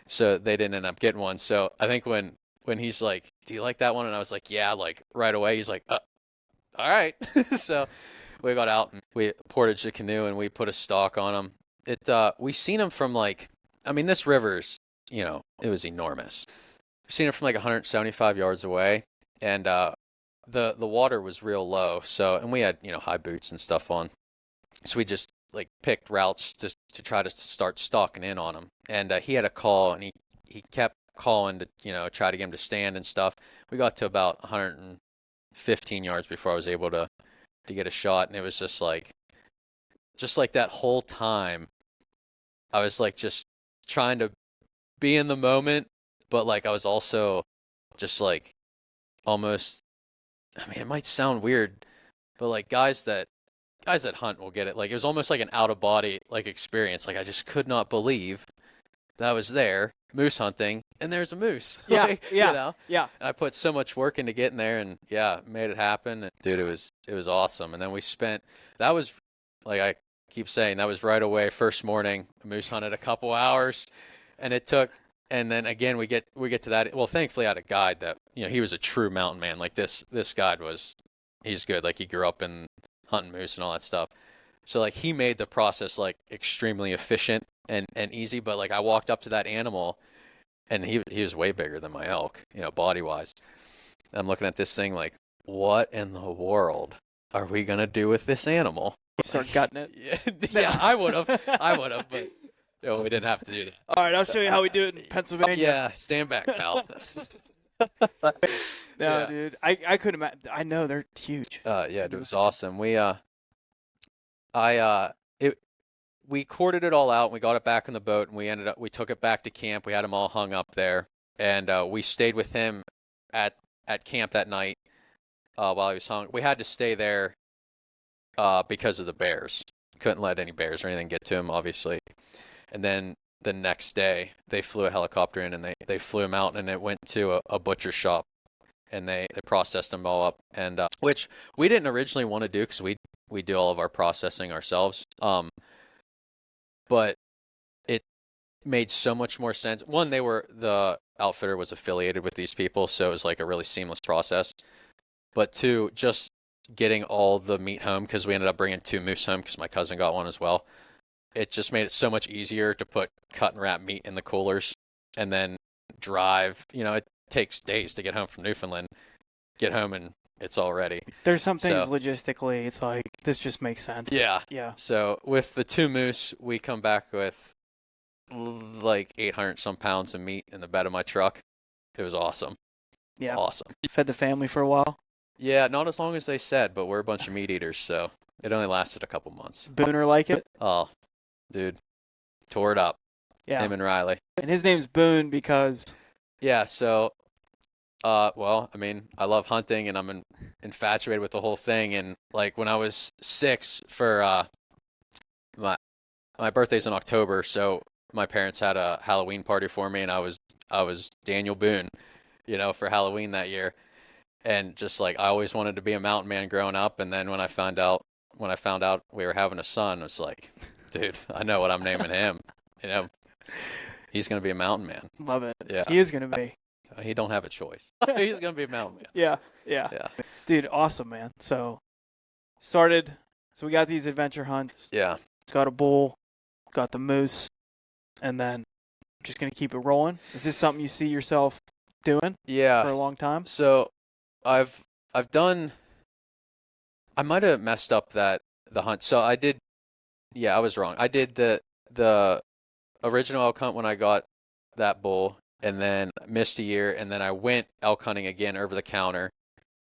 So they didn't end up getting one. So I think when he's like, do you like that one? And I was like, yeah, like right away. He's like, all right. So we got out and we portaged the canoe and we put a stalk on him. We seen him from like, I mean, this river's, you know, it was enormous. We seen him from like 175 yards away and, the water was real low. So, and we had, you know, high boots and stuff on. So we just like picked routes to try to start stalking in on him. And he had a call and he kept calling to, you know, try to get him to stand and stuff. We got to about 115 yards before I was able to get a shot. And it was just like that whole time I was like just trying to be in the moment, but like I was also just like almost, I mean, it might sound weird, but like guys that hunt will get it. Like it was almost like an out of body like experience. Like I just could not believe that I was there moose hunting and there's a moose. Yeah, like, yeah, you know? yeah. I put so much work into getting there and yeah, made it happen. And, dude, it was awesome. And then that was like I keep saying that was right away first morning. Moose hunted a couple hours and and then again we get to that. Well, thankfully I had a guide that, you know, he was a true mountain man. Like this guide he's good. Like he grew up in hunting moose and all that stuff. So like he made the process like extremely efficient and easy. But like I walked up to that animal and he was way bigger than my elk, you know, body wise. I'm looking at this thing like, what in the world are we gonna do with this animal? Start gutting it. Yeah, I would have, but no, we didn't have to do that. All right, I'll show you how we do it in Pennsylvania. Yeah, stand back, pal. No, Yeah. dude, I couldn't imagine. I know they're huge. Yeah, it was awesome. We corded it all out and we got it back in the boat and we took it back to camp. We had him all hung up there and we stayed with him at camp that night while he was hung. We had to stay there because of the bears. Couldn't let any bears or anything get to him, obviously. And then the next day they flew a helicopter in and they flew him out and it went to a butcher shop and they processed them all up and which we didn't originally want to do because we do all of our processing ourselves. But it made so much more sense. One, the outfitter was affiliated with these people, so it was like a really seamless process. But two, just getting all the meat home because we ended up bringing 2 moose home because my cousin got one as well. It just made it so much easier to put cut and wrap meat in the coolers and then drive. You know, it takes days to get home from Newfoundland. Get home and it's all ready. There's some things logistically, it's like, this just makes sense. Yeah. Yeah. So with the 2 moose, we come back with like 800 some pounds of meat in the bed of my truck. It was awesome. Yeah. Awesome. Fed the family for a while. Yeah, not as long as they said, but we're a bunch of meat eaters, so it only lasted a couple months. Booner like it? Oh, dude. Tore it up. Yeah. Him and Riley. And his name's Boone because... Yeah, so well, I mean, I love hunting and I'm infatuated with the whole thing. And like when I was 6 for my my birthday's in October, so my parents had a Halloween party for me, and I was Daniel Boone, for Halloween that year. And just like I always wanted to be a mountain man growing up, and then when I found out we were having a son, I was like, dude, I know what I'm naming him. You know, he's gonna be a mountain man. Love it. Yeah. He is gonna be. He don't have a choice. He's gonna be a mountain man. Yeah. Yeah. Dude, awesome, man. So we got these adventure hunts. Yeah. It's got a bull, got the moose, and then just gonna keep it rolling. Is this something you see yourself doing Yeah. for a long time? So I've done. I might have messed up the hunt. So I did. Yeah, I was wrong. I did the original elk hunt when I got that bull, and then missed a year, and then I went elk hunting again over the counter,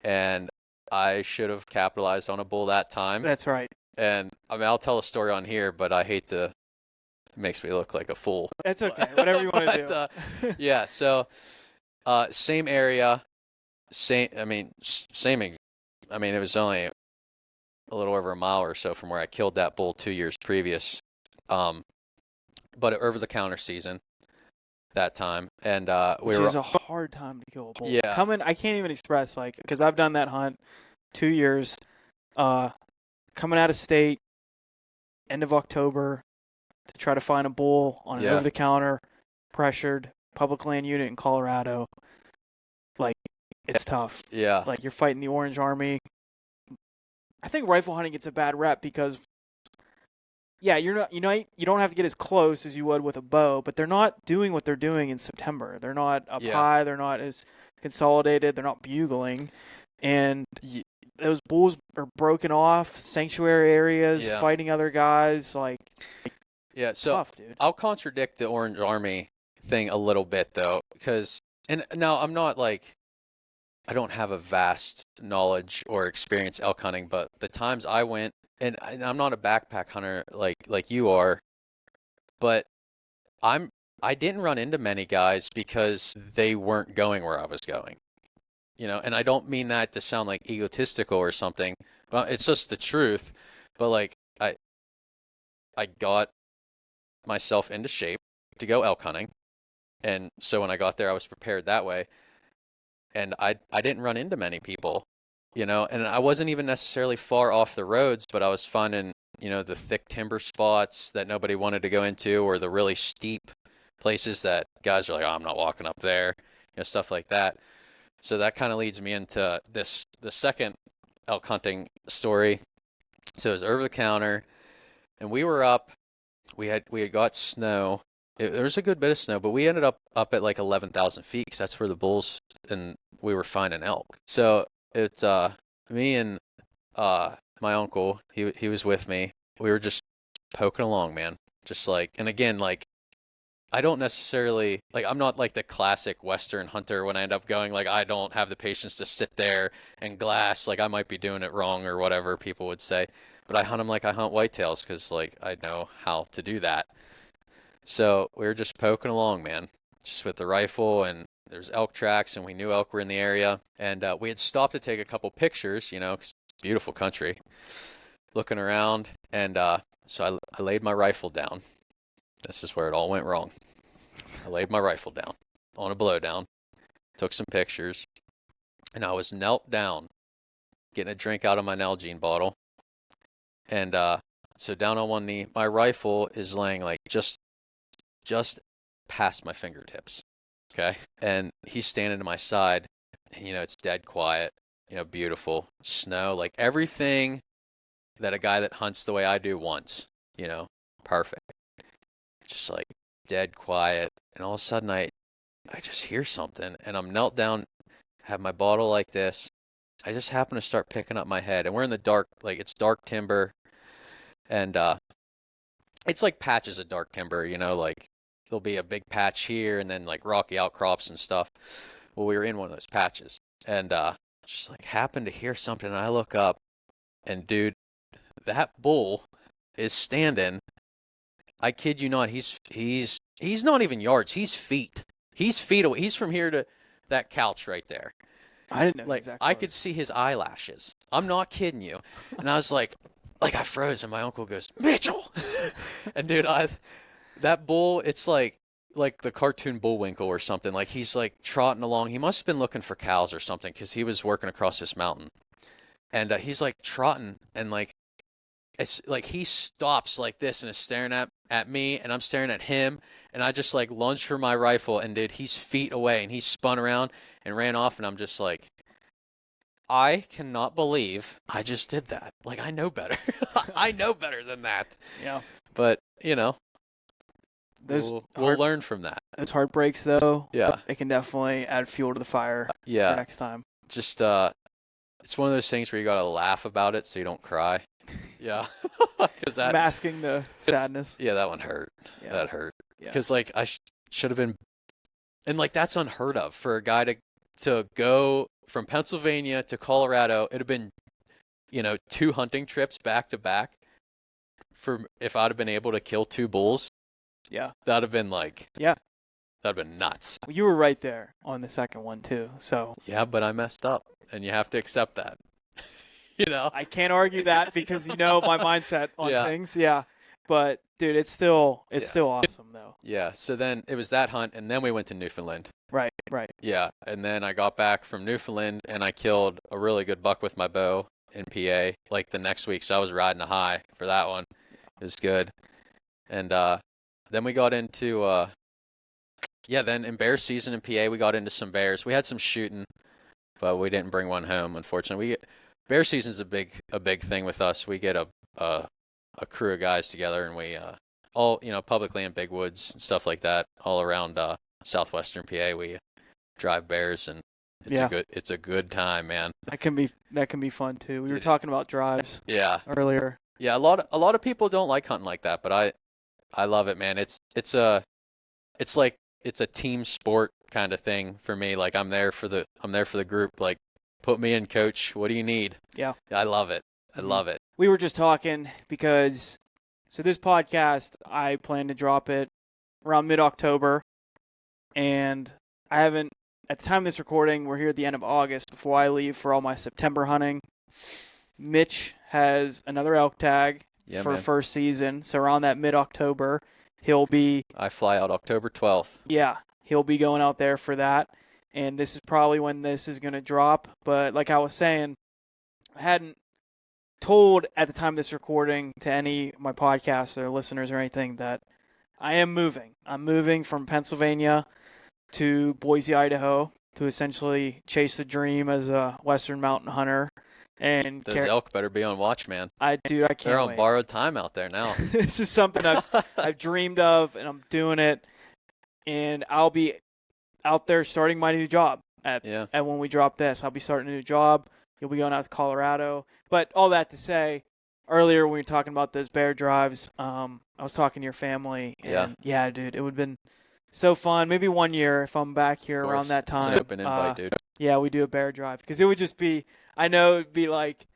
and I should have capitalized on a bull that time. That's right. And I mean, I'll tell a story on here, but I hate to. It makes me look like a fool. That's okay. Whatever you want to do. Yeah. So, same area, same. I mean, same. I mean, it was only a little over a mile or so from where I killed that bull 2 years previous. But over the counter season that time, and which is a hard time to kill a bull. Yeah. I can't even express because I've done that hunt 2 years. Coming out of state, end of October, to try to find a bull on an over-the-counter, pressured public land unit in Colorado. Like, it's tough. Yeah. Like, you're fighting the Orange Army. I think rifle hunting gets a bad rep because, yeah, you don't have to get as close as you would with a bow, but they're not doing what they're doing in September. They're not up high. They're not as consolidated. They're not bugling. And those bulls are broken off, sanctuary areas, fighting other guys. Like, yeah, so tough, dude. I'll contradict the Orange Army thing a little bit, though, because, and now I'm not like, I don't have a vast knowledge or experience elk hunting, but the times I went, and I'm not a backpack hunter like you are, but I didn't run into many guys because they weren't going where I was going. And I don't mean that to sound like egotistical or something, but it's just the truth. But like I got myself into shape to go elk hunting, and so when I got there, I was prepared that way, and I didn't run into many people, and I wasn't even necessarily far off the roads, but I was finding the thick timber spots that nobody wanted to go into, or the really steep places that guys are like, oh, I'm not walking up there, stuff like that. So that kind of leads me into the second elk hunting story. So it was over the counter, and we were up. We had got snow. There was a good bit of snow, but we ended up at like 11,000 feet because that's where the bulls and we were finding elk. So it's me and my uncle. He was with me. We were just poking along, man. Just like, and again, like, I don't necessarily, like, I'm not like the classic Western hunter when I end up going, like, I don't have the patience to sit there and glass, like, I might be doing it wrong or whatever people would say, but I hunt them like I hunt whitetails because, like, I know how to do that. So we were just poking along, man, just with the rifle, and there's elk tracks, and we knew elk were in the area, and we had stopped to take a couple pictures, 'cause it's beautiful country, looking around, and so I laid my rifle down. This is where it all went wrong. I laid my rifle down on a blowdown, took some pictures, and I was knelt down, getting a drink out of my Nalgene bottle. And so down on one knee, my rifle is laying like just past my fingertips. Okay. And he's standing to my side, and it's dead quiet, beautiful snow, like everything that a guy that hunts the way I do wants, perfect. Just like dead quiet, and all of a sudden I just hear something, and I'm knelt down, have my bottle like this. I just happen to start picking up my head, and we're in the dark, like it's dark timber, and it's like patches of dark timber, like there'll be a big patch here, and then like rocky outcrops and stuff. Well, we were in one of those patches, and just like happened to hear something, and I look up, and dude, that bull is standing. I kid you not, he's not even yards, he's feet. He's feet away. He's from here to that couch right there. I didn't know Like, exactly. I could see his eyelashes. I'm not kidding you. And I was like I froze, and my uncle goes, Mitchell! And dude, that bull, it's like the cartoon Bullwinkle or something. Like, he's like trotting along. He must have been looking for cows or something, because he was working across this mountain. And he's like trotting, and like, it's like he stops like this and is staring at me, and I'm staring at him, and I just like lunged for my rifle, and dude, he's feet away, and he spun around and ran off, and I'm just like, I cannot believe I just did that. Like, I know better. I know better than that. Yeah. But, Those we'll learn from that. Those heartbreaks, though, Yeah. they can definitely add fuel to the fire for Yeah. next time. Just, it's one of those things where you got to laugh about it so you don't cry. Yeah. 'Cause that, Masking the sadness. yeah, that one hurt. Yeah. That hurt. Yeah. Because, like, I should have been, and, like, that's unheard of for a guy to go from Pennsylvania to Colorado. It'd have been, 2 hunting trips back to back. If I'd have been able to kill 2 bulls, Yeah. that'd have been like, Yeah. that'd have been nuts. You were right there on the second one, too. So Yeah, but I messed up, and you have to accept that. I can't argue that because my mindset on Yeah. things. Yeah. But, dude, it's still awesome, though. Yeah, so then it was that hunt, and then we went to Newfoundland. Right. Yeah, and then I got back from Newfoundland, and I killed a really good buck with my bow in PA, like the next week, so I was riding a high for that one. It was good. And then we got into, then in bear season in PA, we got into some bears. We had some shooting, but we didn't bring one home, unfortunately. Bear season's a big thing with us. We get a crew of guys together, and we all publicly in big woods and stuff like that, all around southwestern PA. We drive bears, and it's a good time, man. That can be fun too. We were talking about drives earlier. Yeah, a lot of people don't like hunting like that, but I love it, man. It's like it's a team sport kind of thing for me. Like, I'm there for the group. Like, put me in, coach. What do you need? Yeah. I love it. I love it. We were just talking because this podcast, I plan to drop it around mid-October, and I haven't, at the time of this recording, we're here at the end of August before I leave for all my September hunting. Mitch has another elk tag for first season, so around that mid-October, he'll be... I fly out October 12th. Yeah, he'll be going out there for that, and this is probably when this is going to drop, but like I was saying, I hadn't told at the time of this recording to any of my podcasts or listeners or anything that I am moving. I'm moving from Pennsylvania to Boise, Idaho, to essentially chase the dream as a Western mountain hunter. And those elk better be on watch, man. I can't They're on wait. borrowed time out there now. This is something I've dreamed of, and I'm doing it. And I'll be out there starting my new job at when we drop this. I'll be starting a new job. You'll be going out to Colorado. But all that to say, earlier when we were talking about those bear drives, I was talking to your family. And yeah, dude, it would have been so fun. Maybe one year if I'm back here around that time. It's an open invite, dude. Yeah, we do a bear drive. Because it would just be, I know it would be like,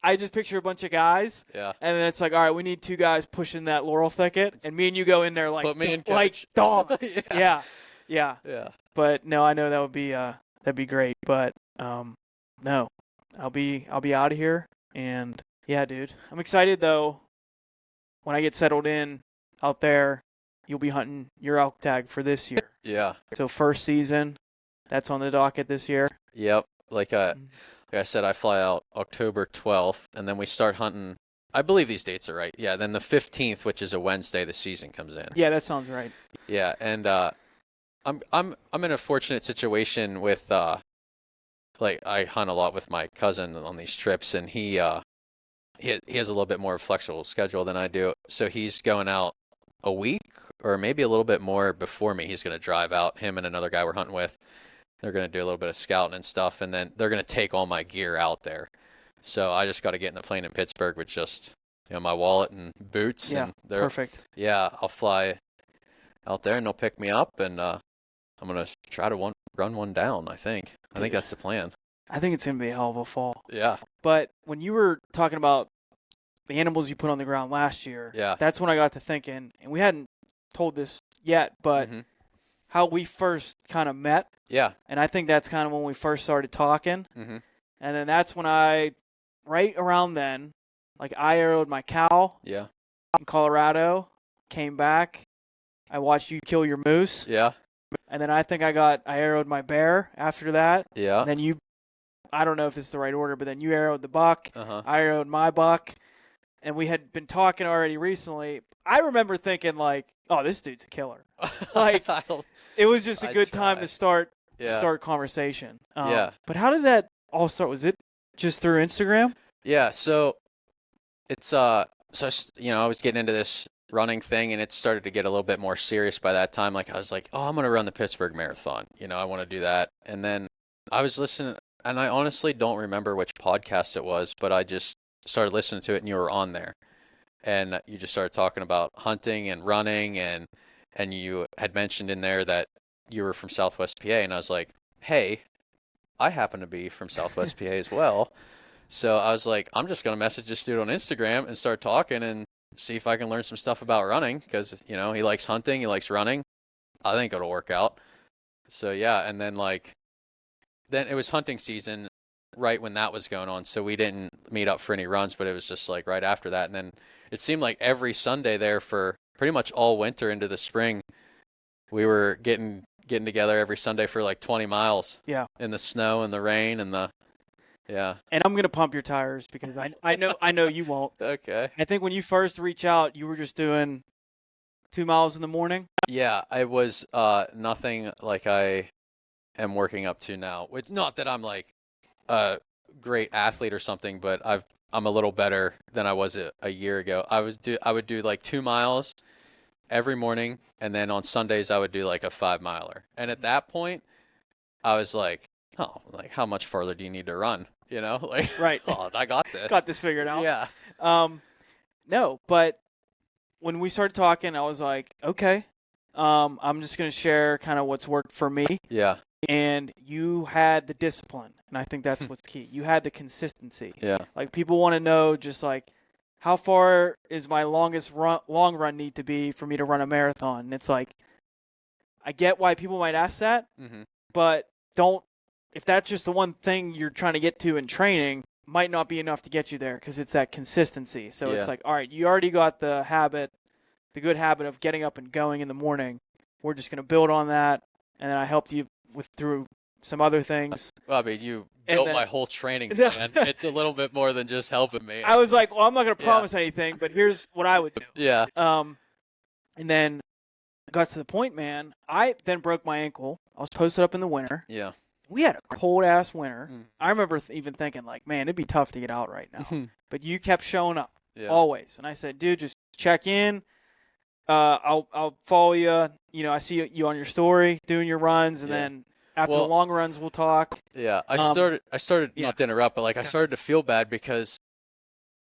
I just picture a bunch of guys. Yeah. And then it's like, all right, we need 2 guys pushing that laurel thicket. And me and you go in there like, put me in, like dogs. Yeah. Yeah. But no, I know that would be that'd be great. But no, I'll be out of here. And yeah, dude, I'm excited though. When I get settled in out there, you'll be hunting your elk tag for this year. Yeah. So first season, that's on the docket this year. Yep. Like I said, I fly out October 12th, and then we start hunting. I believe these dates are right. Yeah. Then the 15th, which is a Wednesday, the season comes in. Yeah, that sounds right. Yeah, and I'm in a fortunate situation with like, I hunt a lot with my cousin on these trips, and he has a little bit more flexible schedule than I do. So he's going out a week or maybe a little bit more before me. He's going to drive out, him and another guy we're hunting with. They're going to do a little bit of scouting and stuff, and then they're going to take all my gear out there. So I just got to get in the plane in Pittsburgh with just my wallet and boots. Yeah, and perfect. Yeah, I'll fly out there, and they'll pick me up, and I'm going to try to run one down, I think. I think that's the plan. I think it's going to be a hell of a fall. Yeah. But when you were talking about the animals you put on the ground last year, that's when I got to thinking, and we hadn't told this yet, but how we first kind of met. Yeah. And I think that's kind of when we first started talking. Mm-hmm. And then that's when right around then, like I arrowed my cow Yeah. in Colorado, came back. I watched you kill your moose. Yeah. And then I think I arrowed my bear after that. Yeah. And then I don't know if this is the right order, but then you arrowed the buck. Uh-huh. I arrowed my buck. And we had been talking already recently. I remember thinking like, oh, this dude's a killer. Like, it was just a good time to start conversation. Yeah. But how did that all start? Was it just through Instagram? Yeah. So it's I was getting into this running thing, and it started to get a little bit more serious by that time. Like I was like, oh, I'm gonna run the Pittsburgh Marathon. I want to do that. And then I was listening, and I honestly don't remember which podcast it was, but I just started listening to it, and you were on there, and you just started talking about hunting and running, and you had mentioned in there that you were from Southwest PA, and I was like, hey, I happen to be from Southwest PA as well. So I was like, I'm just going to message this dude on Instagram and start talking and see if I can learn some stuff about running, because, he likes hunting, he likes running. I think it'll work out. So yeah, and then then it was hunting season right when that was going on, so we didn't meet up for any runs, but it was just like right after that. And then it seemed like every Sunday there for pretty much all winter into the spring, we were getting together every Sunday for like 20 miles. Yeah. In the snow and the rain and the yeah. And I'm gonna pump your tires because I know you won't. Okay. I think when you first reach out, you were just doing 2 miles in the morning. Yeah, I was nothing like I am working up to now. Not that I'm like a great athlete or something, but I'm a little better than I was a year ago. I would do like 2 miles every morning, and then on Sundays I would do like a 5 miler. And at that point, I was like, oh, like how much further do you need to run? Like right. Oh, I got this. Got this figured out. Yeah. No, but when we started talking, I was like, okay, I'm just gonna share kind of what's worked for me. Yeah. And you had the discipline, and I think that's what's key. You had the consistency. Yeah. Like people want to know just like, how far is my long run need to be for me to run a marathon? And it's like, I get why people might ask that, but if that's just the one thing you're trying to get to in training, might not be enough to get you there, because it's that consistency. So it's like, all right, you already got the good habit of getting up and going in the morning. We're just going to build on that. And then I helped you through some other things. Well, I mean, you built my whole training plan. It's a little bit more than just helping me. I was like, well, I'm not going to promise anything, but here's what I would do. Yeah. And then I got to the point, man, I then broke my ankle. I was posted up in the winter. Yeah. We had a cold-ass winter. I remember even thinking, like, man, it'd be tough to get out right now. But you kept showing up, always. And I said, dude, just check in. I'll follow you. I see you on your story doing your runs, and then after the long runs, we'll talk. Yeah, I started not to interrupt, but I started to feel bad because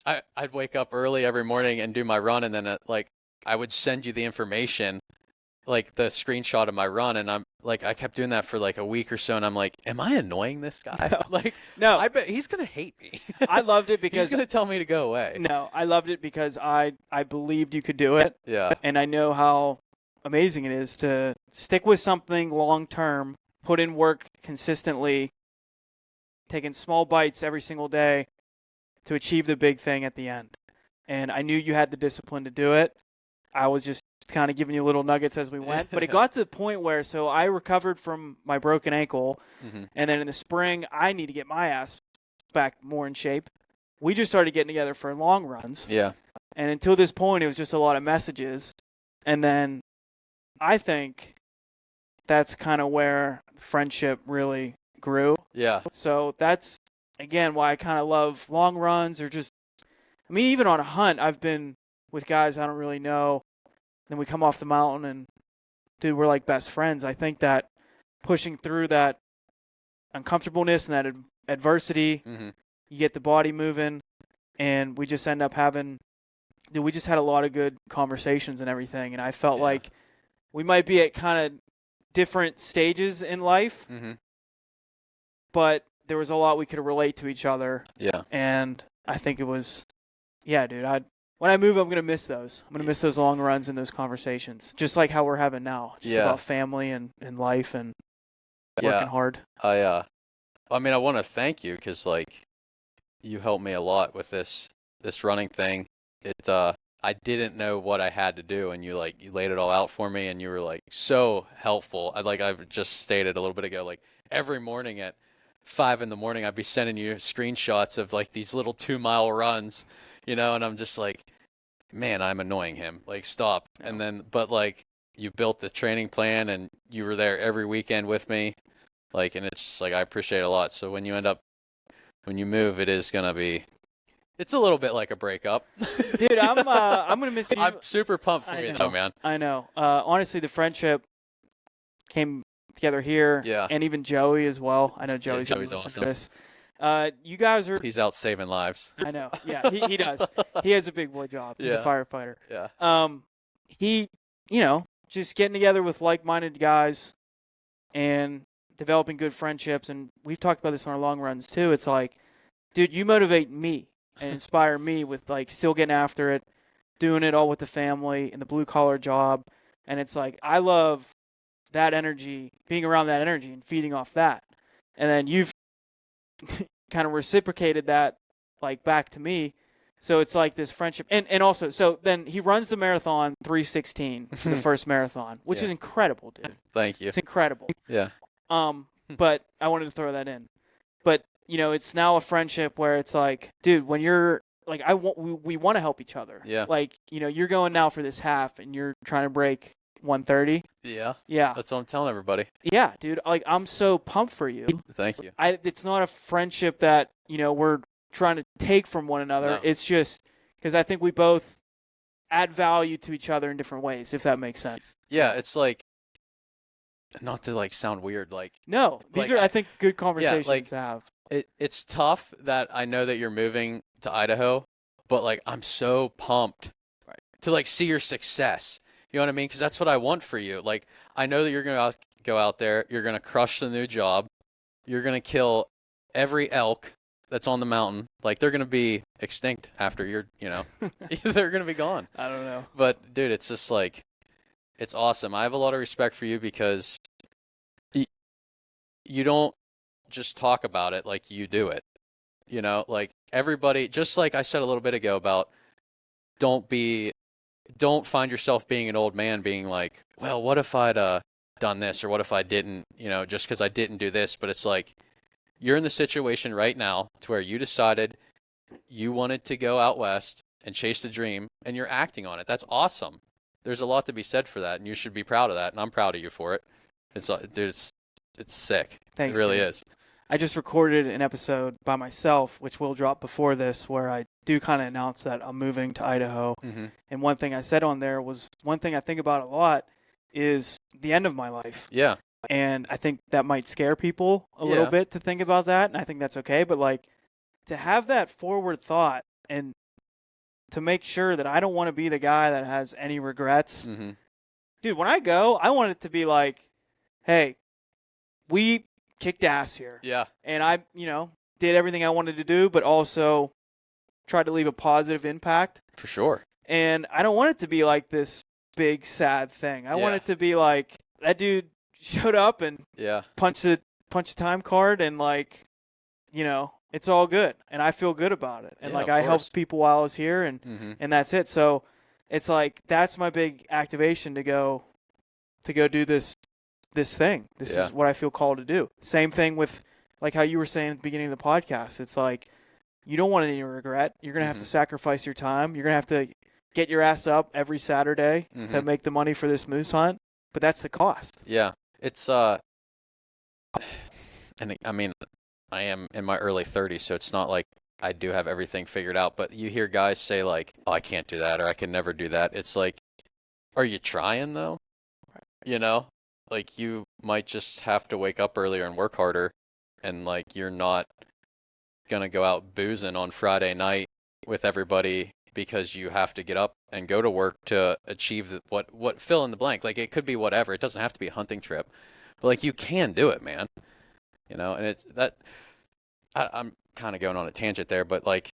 I'd wake up early every morning and do my run, and then I would send you the information, like the screenshot of my run, and I'm like, I kept doing that for like a week or so, and I'm like, am I annoying this guy? No, I bet he's gonna hate me. I loved it because he's gonna tell me to go away. No, I loved it because I believed you could do it. Yeah. And I know how amazing it is to stick with something long term, put in work consistently, taking small bites every single day to achieve the big thing at the end. And I knew you had the discipline to do it. I was just kind of giving you little nuggets as we went. But it got to the point where, so I recovered from my broken ankle, and then in the spring, I need to get my ass back more in shape. We just started getting together for long runs. Yeah. And until this point, it was just a lot of messages. And then I think that's kind of where friendship really grew. Yeah. So that's, again, why I kind of love long runs, or just, I mean, even on a hunt, I've been with guys I don't really know. Then we come off the mountain and, dude, we're like best friends. I think that pushing through that uncomfortableness and that adversity, you get the body moving, and we just end up having, dude, we just had a lot of good conversations and everything. And I felt like we might be at kind of different stages in life, but there was a lot we could relate to each other. Yeah. And I think it was, dude, when I move, I'm going to miss those. I'm going to miss those long runs and those conversations, just like how we're having now, just about family and life. And working hard. I mean, I want to thank you because like you helped me a lot with this running thing. I didn't know what I had to do, and you laid it all out for me, and you were like so helpful. I've just stated a little bit ago, like every morning at 5 a.m, I'd be sending you screenshots of like these little 2 mile runs, and I'm just like, man, I'm annoying him. Like, stop. And then, but like, you built the training plan, and you were there every weekend with me, like, and it's just like I appreciate it a lot. So when you move, it's a little bit like a breakup. Dude, I'm gonna miss you. I'm super pumped for you, though, man. I know. Honestly, the friendship came together here. Yeah. And even Joey as well. I know Joey's awesome. This. You guys are. He's out saving lives. I know. Yeah, he does. He has a big boy job. He's a firefighter. Yeah. He, just getting together with like-minded guys and developing good friendships. And we've talked about this on our long runs too. It's like, dude, you motivate me and inspire me with like still getting after it, doing it all with the family and the blue-collar job. And it's like, I love that energy, being around that energy and feeding off that. And then you've kind of reciprocated that like back to me. So it's like this friendship. And also, so then he runs the marathon 3:16 for the first marathon, which is incredible, dude. Thank you. It's incredible. Yeah. But I wanted to throw that in. But, it's now a friendship where it's like, dude, when you're like, we want to help each other. Yeah. Like, you're going now for this half and you're trying to break 1:30. Yeah. Yeah. That's what I'm telling everybody. Yeah, dude. Like, I'm so pumped for you. Thank you. It's not a friendship that, we're trying to take from one another. No. It's just because I think we both add value to each other in different ways, if that makes sense. Yeah, it's like, not to like sound weird, like. No, these are, I think, good conversations to have. It's tough that I know that you're moving to Idaho, but like I'm so pumped to like see your success. You know what I mean? Because that's what I want for you. Like, I know that you're going to go out there, you're going to crush the new job, you're going to kill every elk that's on the mountain. Like, they're going to be extinct after you're, they're going to be gone. I don't know. But, dude, it's just like, it's awesome. I have a lot of respect for you because you don't just talk about it, like you do it. Like everybody, just like I said a little bit ago about don't find yourself being an old man being like, well, what if I'd done this or what if I didn't, just because I didn't do this. But it's like you're in the situation right now to where you decided you wanted to go out west and chase the dream and you're acting on it. That's awesome. There's a lot to be said for that, and you should be proud of that, and I'm proud of you for it. It's sick. Thanks, it really dude. is. I just recorded an episode by myself, which will drop before this, where I do kind of announce that I'm moving to Idaho. Mm-hmm. And one thing I said on there was one thing I think about a lot is the end of my life. Yeah. And I think that might scare people a little bit to think about that, and I think that's okay. But like to have that forward thought and to make sure that I don't want to be the guy that has any regrets. Mm-hmm. Dude, when I go, I want it to be like, hey, we kicked ass here. Yeah. And I, did everything I wanted to do, but also tried to leave a positive impact. For sure. And I don't want it to be like this big, sad thing. I want it to be like, that dude showed up and punched a time card and like, it's all good. And I feel good about it. And I helped people while I was here and that's it. So it's like, that's my big activation to go do this thing. This is what I feel called to do. Same thing with like how you were saying at the beginning of the podcast. It's like, you don't want any regret. You're going to have to sacrifice your time. You're going to have to get your ass up every Saturday to make the money for this moose hunt. But that's the cost. Yeah. It's, and I mean, I am in my early 30s, so it's not like I do have everything figured out. But you hear guys say like, oh, I can't do that or I can never do that. It's like, are you trying though? Like you might just have to wake up earlier and work harder, and like you're not gonna go out boozing on Friday night with everybody because you have to get up and go to work to achieve what fill in the blank. Like it could be whatever. It doesn't have to be a hunting trip, but like you can do it, man. And it's that I'm kind of going on a tangent there, but like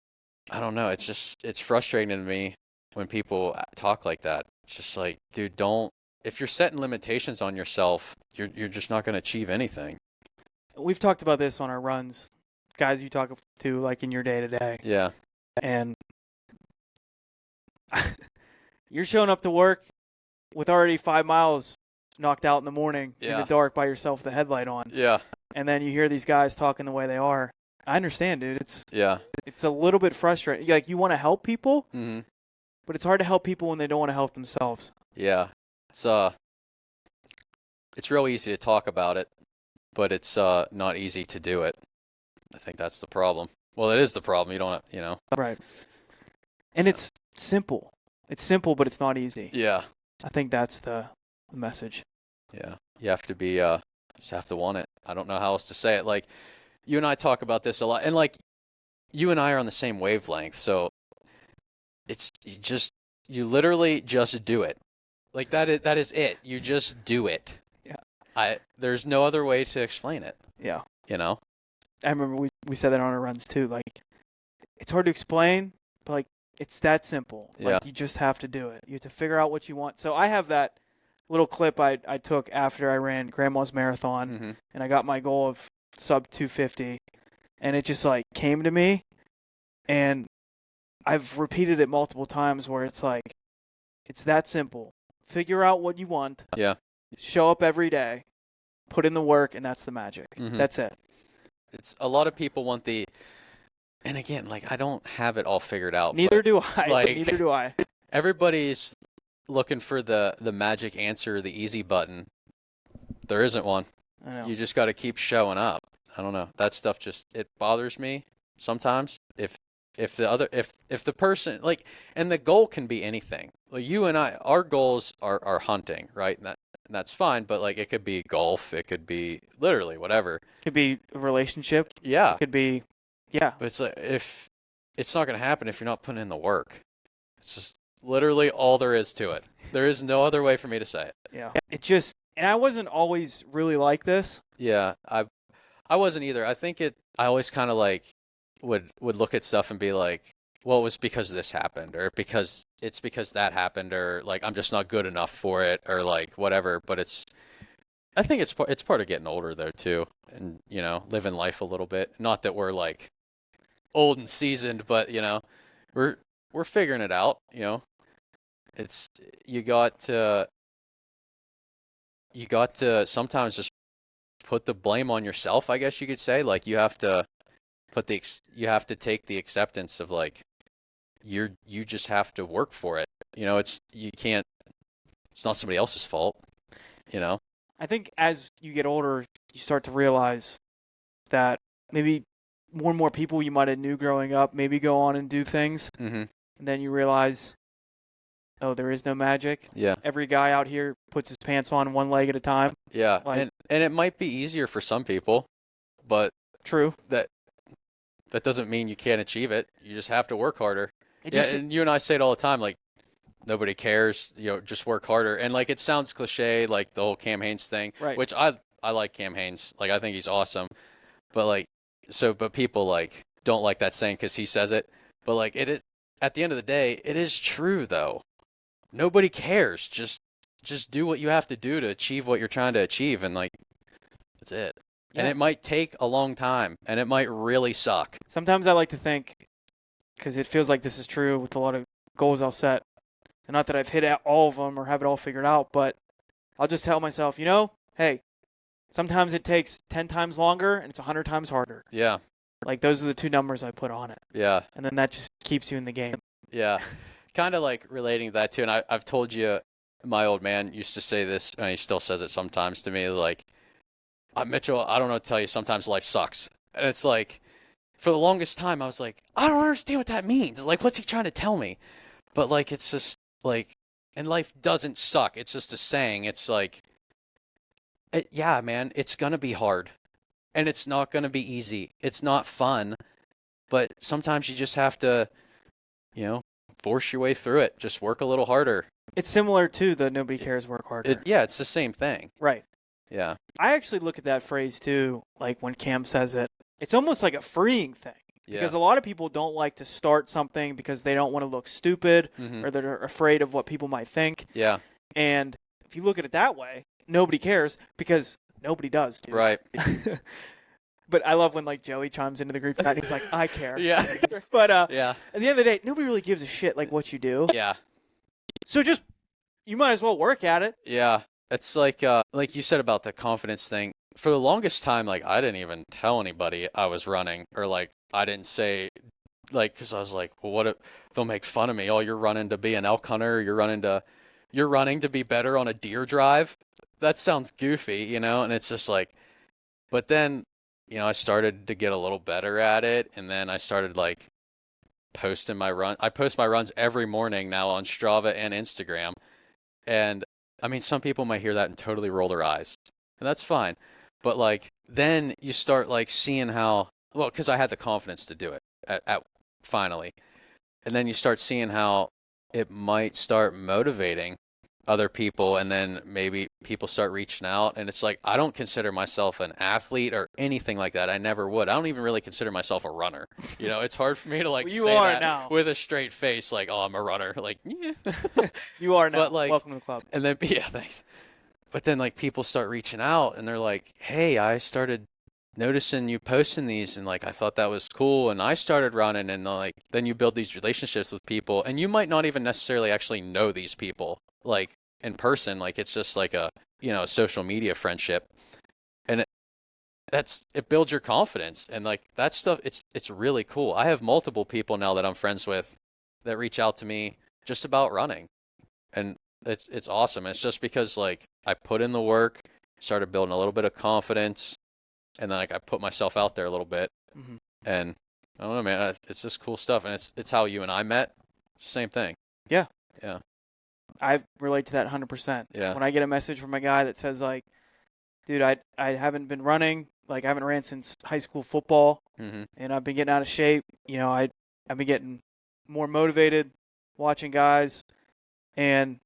I don't know. It's frustrating to me when people talk like that. It's just like, dude, don't. If you're setting limitations on yourself, you're just not going to achieve anything. we've talked about this on our runs, guys you talk to like in your day to day. Yeah. And you're showing up to work with already 5 miles knocked out in the morning in the dark by yourself with the headlight on. Yeah. And then you hear these guys talking the way they are. I understand, dude. It's a little bit frustrating. Like, you want to help people, but it's hard to help people when they don't want to help themselves. Yeah. It's real easy to talk about it, but it's not easy to do it. I think that's the problem. Well, it is the problem. You don't, Right. And it's simple. It's simple, but it's not easy. Yeah. I think that's the message. Yeah. You have to be, just have to want it. I don't know how else to say it. Like, you and I talk about this a lot, and like, you and I are on the same wavelength. So it's you literally just do it. Like, that is it. You just do it. Yeah. There's no other way to explain it. Yeah. I remember we said that on our runs too. Like, it's hard to explain, but like, it's that simple. Like, you just have to do it. You have to figure out what you want. So I have that little clip I took after I ran Grandma's Marathon, and I got my goal of sub 250, and it just like came to me, and I've repeated it multiple times where it's like, it's that simple. Figure out what you want. Yeah. Show up every day, put in the work, and that's the magic. That's it. It's a lot of people want and again, like, I don't have it all figured out. Neither do I. Like, neither do I. Everybody's looking for the magic answer, the easy button. There isn't one. I know. You just got to keep showing up. I don't know. That stuff it bothers me sometimes. If the person, like, and the goal can be anything. Like, you and I, our goals are hunting, right? And that's fine, but like, it could be golf, it could be literally whatever. It could be a relationship. Yeah. It could be, yeah. But it's like, if it's not going to happen if you're not putting in the work. It's just literally all there is to it. There is no other way for me to say it. Yeah. And I wasn't always really like this. Yeah. I wasn't either. I think I always kind of like would look at stuff and be like, well, it was because this happened, or because that happened, or like, I'm just not good enough for it, or like whatever. But I think it's part of getting older though too, and living life a little bit. Not that we're like old and seasoned, but we're figuring it out. It's you got to sometimes just put the blame on yourself, I guess you could say. Like, you have to take the acceptance of like, you just have to work for it. It's not somebody else's fault. I think as you get older, you start to realize that maybe more and more people you might have knew growing up maybe go on and do things, and then you realize, oh, there is no magic. Yeah. Every guy out here puts his pants on one leg at a time. Yeah, and it might be easier for some people, but true. That doesn't mean you can't achieve it. You just have to work harder. And you and I say it all the time, like, nobody cares, just work harder. And like, it sounds cliche, like the whole Cam Hanes thing, right? Which I like Cam Hanes. Like, I think he's awesome. But but people like don't like that saying because he says it. But like, it is, at the end of the day, it is true though. Nobody cares. Just do what you have to do to achieve what you're trying to achieve, and like, that's it. Yeah. And it might take a long time, and it might really suck. Sometimes I like to think, because it feels like this is true with a lot of goals I'll set, and not that I've hit all of them or have it all figured out, but I'll just tell myself, hey, sometimes it takes 10 times longer and it's 100 times harder. Yeah. Like, those are the two numbers I put on it. Yeah. And then that just keeps you in the game. Yeah. Kind of like relating to that too, and I've told you, my old man used to say this, and he still says it sometimes to me, like, Mitchell, I don't know what to tell you, sometimes life sucks. And it's like, for the longest time, I was like, I don't understand what that means. Like, what's he trying to tell me? But like, it's just like, and life doesn't suck. It's just a saying. It's like, yeah, man, it's going to be hard, and it's not going to be easy. It's not fun, but sometimes you just have to, force your way through it. Just work a little harder. It's similar to the nobody cares, work harder. Yeah, it's the same thing. Right. Yeah. I actually look at that phrase too, like when Cam says it, it's almost like a freeing thing. Yeah. Because a lot of people don't like to start something because they don't want to look stupid, or they're afraid of what people might think. Yeah. And if you look at it that way, nobody cares because nobody does. Dude. Right. But I love when like Joey chimes into the group chat and he's like, I care. Yeah. But Yeah. at the end of the day, nobody really gives a shit like what you do. Yeah. So just you might as well work at it. Yeah. It's like you said about the confidence thing. For the longest time, like I didn't even tell anybody I was running, or like I didn't say, like, because I was like, well, what if they'll make fun of me? Oh, you're running to be an elk hunter. You're running to be better on a deer drive. That sounds goofy, you know? And it's just like, but then, I started to get a little better at it, and then I started like posting my run. I post my runs every morning now on Strava and Instagram. And I mean, some people might hear that and totally roll their eyes, and that's fine. But like, then you start like seeing how, well, because I had the confidence to do it at finally. And then you start seeing how it might start motivating other people, and then maybe people start reaching out. And it's like, I don't consider myself an athlete or anything like that. I never would. I don't even really consider myself a runner. It's hard for me to like Well, you say are that now. with a straight face, like, oh, I'm a runner. Like, yeah. You are now. But, like, welcome to the club. And then, yeah, thanks. But then like people start reaching out and they're like, hey, I started noticing you posting these, and like I thought that was cool, and I started running, and like then you build these relationships with people, and you might not even necessarily actually know these people like in person. Like it's just like a social media friendship, and it builds your confidence, and like that stuff, it's really cool. I have multiple people now that I'm friends with that reach out to me just about running, and it's awesome. It's just because like I put in the work, started building a little bit of confidence, and then like I put myself out there a little bit, and I don't know, man, it's just cool stuff, and it's how you and I met. Same thing. Yeah. Yeah. I relate to that 100%. Yeah. When I get a message from a guy that says like, dude, I haven't been running, like I haven't ran since high school football, and I've been getting out of shape. I've been getting more motivated watching guys, and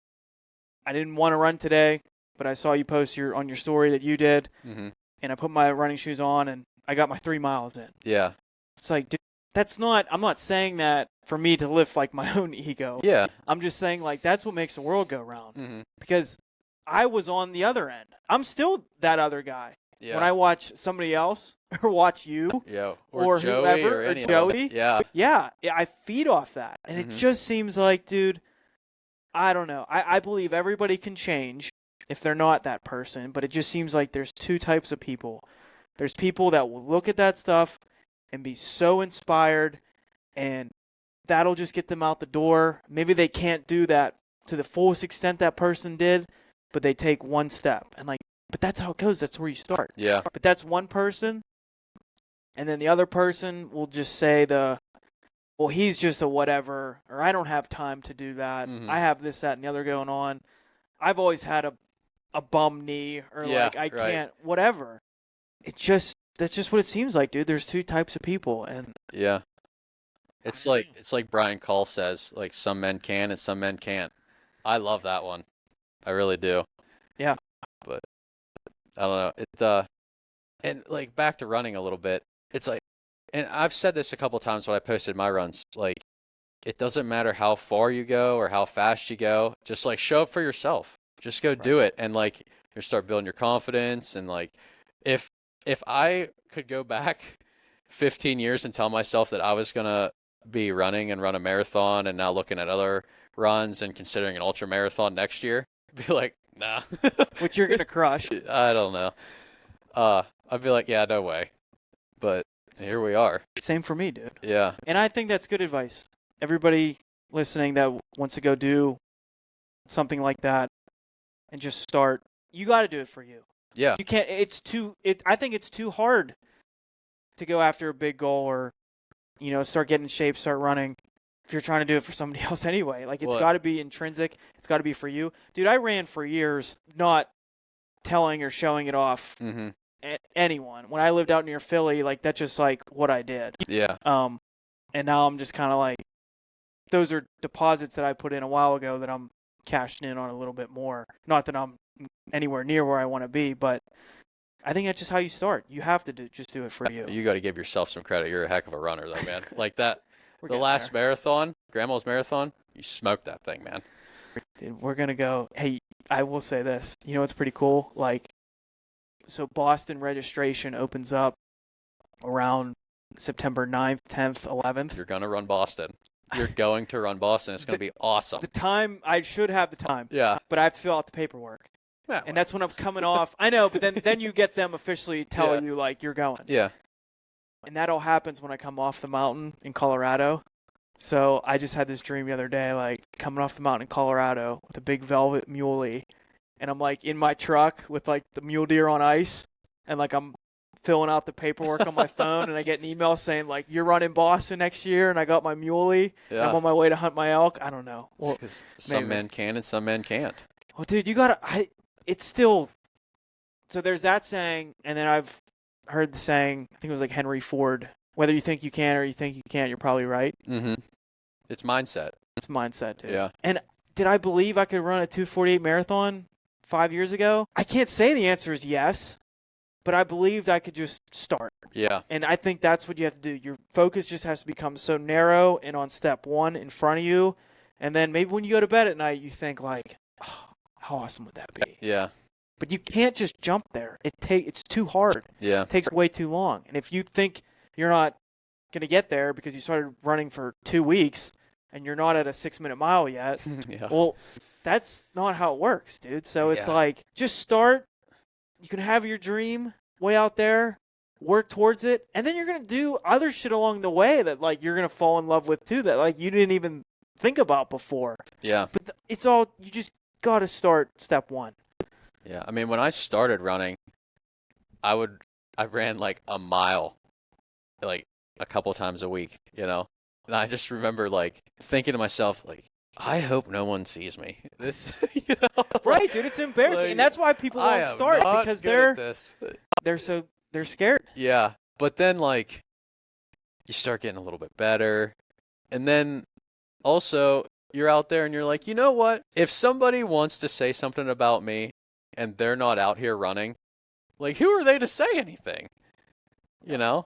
I didn't want to run today, but I saw you post on your story that you did, and I put my running shoes on, and I got my 3 miles in. Yeah. It's like, dude, I'm not saying that for me to lift like my own ego. Yeah. I'm just saying like that's what makes the world go round. Because I was on the other end. I'm still that other guy. Yeah. When I watch somebody else or watch you, yeah, or Joey, whoever, or any Joey, yeah, I feed off that, and it just seems like, dude, I don't know. I believe everybody can change if they're not that person, but it just seems like there's two types of people. There's people that will look at that stuff and be so inspired, and that'll just get them out the door. Maybe they can't do that to the fullest extent that person did, but they take one step. And like, but that's how it goes. That's where you start. Yeah. But that's one person, and then the other person will just say well, he's just a whatever, or I don't have time to do that. I have this, that, and the other going on. I've always had a bum knee, or like I can't, whatever. That's just what it seems like, dude. There's two types of people, and yeah. It's like Brian Call says, like some men can and some men can't. I love that one. I really do. Yeah. But I don't know. And like back to running a little bit. It's like, and I've said this a couple times when I posted my runs, like it doesn't matter how far you go or how fast you go, just like show up for yourself. Just go do it, and like you start building your confidence. And like if I could go back 15 years and tell myself that I was gonna be running and run a marathon, and now looking at other runs and considering an ultra marathon next year, I'd be like, nah. Which you're gonna crush. I don't know. I'd be like, yeah, no way. But here we are. Same for me, dude. Yeah. And I think that's good advice. Everybody listening that wants to go do something like that and just start, you got to do it for you. Yeah. You can't. I think it's too hard to go after a big goal, or start getting in shape, start running, if you're trying to do it for somebody else anyway. Like, it's got to be intrinsic. It's got to be for you. Dude, I ran for years not telling or showing it off anyone. When I lived out near Philly, like, that's just like what I did. Yeah. And now I'm just kind of like, those are deposits that I put in a while ago that I'm cashing in on a little bit more. Not that I'm anywhere near where I want to be, but I think that's just how you start. You have to do it for you. You got to give yourself some credit. You're a heck of a runner, though, man. Like that, the last there. marathon, Grandma's marathon, you smoked that thing, man. Dude, we're going to go. Hey, I will say this. It's pretty cool. Like, so Boston registration opens up around September 9th, 10th, 11th. You're gonna run Boston. You're going to run Boston. It's gonna be awesome. The time, I should have the time. Yeah. But I have to fill out the paperwork. Yeah, and that's when I'm coming off. I know, but then you get them officially telling you, like, you're going. Yeah. And that all happens when I come off the mountain in Colorado. So I just had this dream the other day, like, coming off the mountain in Colorado with a big velvet muley. And I'm, like, in my truck with, like, the mule deer on ice. And, like, I'm filling out the paperwork on my phone. And I get an email saying, like, you're running Boston next year. And I got my muley. Yeah. I'm on my way to hunt my elk. I don't know. Well, because some men can and some men can't. Well, dude, you got to – it's still – so there's that saying. And then I've heard the saying, I think it was like Henry Ford, whether you think you can or you think you can't, you're probably right. Mm-hmm. It's mindset. It's mindset, dude. Yeah. And did I believe I could run a 2:48 marathon 5 years ago? I can't say the answer is yes, but I believed I could just start. Yeah. And I think that's what you have to do. Your focus just has to become so narrow and on step one in front of you. And then maybe when you go to bed at night, you think like, oh, how awesome would that be? Yeah. But you can't just jump there. It's too hard. Yeah. It takes way too long. And if you think you're not going to get there because you started running for 2 weeks and you're not at a 6-minute mile yet, Yeah. well, that's not how it works, dude. So it's like, just start. You can have your dream way out there, work towards it, and then you're going to do other shit along the way that, like, you're going to fall in love with too, that, like, you didn't even think about before. Yeah. But it's all, you just got to start step one. Yeah. I mean, when I started running, I ran like a mile, like a couple times a week, you know? And I just remember like thinking to myself, like, I hope no one sees me. This, you know? Right, dude, it's embarrassing. Like, and that's why people I won't am start not because good at this. they're scared. Yeah. But then like you start getting a little bit better. And then also you're out there and you're like, you know what? If somebody wants to say something about me and they're not out here running, like, who are they to say anything? You know?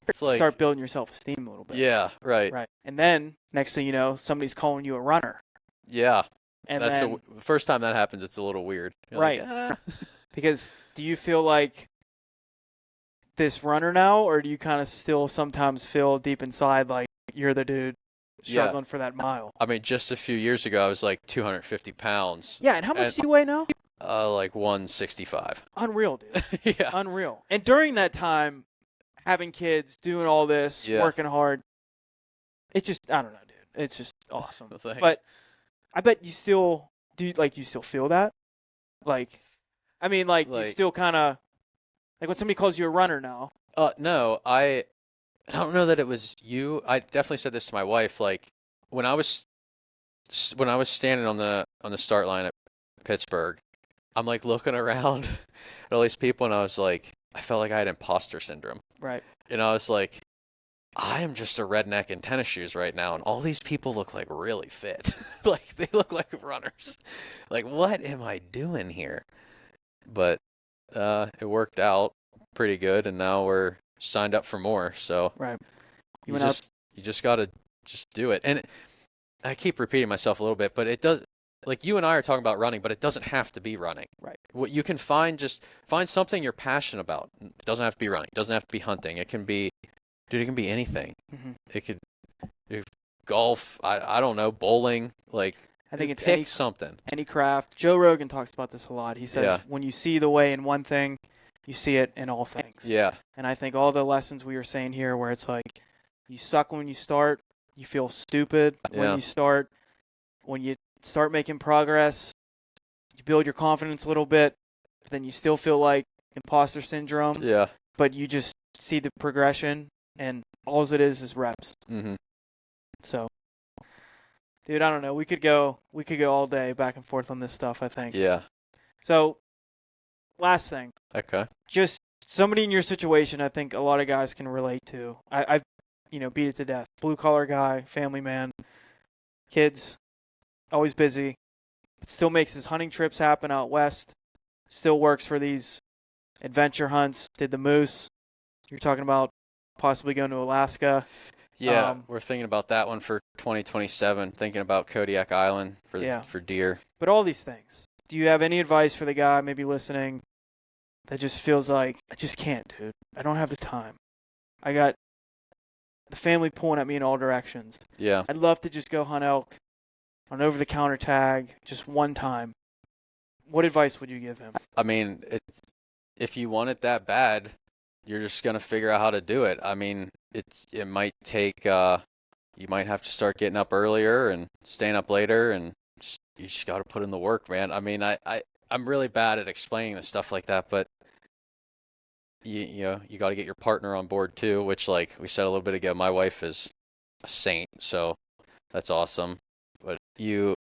It's like, start building your self-esteem a little bit. yeah, right. Right. And then next thing you know, somebody's calling you a runner. Yeah. And That's then, the first time that happens, it's a little weird. You're right. Like, ah. Because do you feel like this runner now, or do you kind of still sometimes feel deep inside like you're the dude struggling for that mile? I mean, just a few years ago, I was like 250 pounds. Yeah, and how much do you weigh now? Like 165. Unreal, dude. Yeah. Unreal. And during that time, having kids, doing all this, working hard, it just, I don't know, dude. It's just awesome. Thanks. But I bet you still, you still feel that? Like, I mean, like you still kind of, like when somebody calls you a runner now. No, I don't know that it was you. I definitely said this to my wife. Like when I was standing on the start line at Pittsburgh, I'm like looking around at all these people, and I was like, I felt like I had imposter syndrome. Right. And I was like, I am just a redneck in tennis shoes right now, and all these people look like really fit. Like they look like runners. Like, what am I doing here? But it worked out pretty good, and now we're signed up for more. So right. You just gotta just do it. And I keep repeating myself a little bit, but it does. Like you and I are talking about running, but it doesn't have to be running. Right. What you can find something you're passionate about. It doesn't have to be running. It doesn't have to be hunting. It can be, dude, it can be anything. Mm-hmm. It could golf. I don't know, bowling. Like I think it's pick something. Any craft. Joe Rogan talks about this a lot. He says when you see the way in one thing, you see it in all things. Yeah. And I think all the lessons we were saying here, where it's like you suck when you start, you feel stupid when you start, when you start making progress, you build your confidence a little bit, but then you still feel like imposter syndrome. Yeah. But you just see the progression, and all it is reps. Mm-hmm. So, dude, I don't know. We could go all day back and forth on this stuff, I think. Yeah. So, last thing. Okay. Just somebody in your situation, I think a lot of guys can relate to. I've beat it to death. Blue collar guy, family man, kids. Always busy, but still makes his hunting trips happen out west. Still works for these adventure hunts. Did the moose. You're talking about possibly going to Alaska. Yeah, we're thinking about that one for 2027. Thinking about Kodiak Island for deer. But all these things. Do you have any advice for the guy maybe listening that just feels like, I just can't, dude. I don't have the time. I got the family pulling at me in all directions. Yeah. I'd love to just go hunt elk on over-the-counter tag just one time. What advice would you give him? I mean, if you want it that bad, you're just gonna figure out how to do it. I mean, it might take you might have to start getting up earlier and staying up later, and you just got to put in the work, man. I mean, I'm really bad at explaining the stuff like that, but you know, you got to get your partner on board too, which, like we said a little bit ago, my wife is a saint, so that's awesome. But you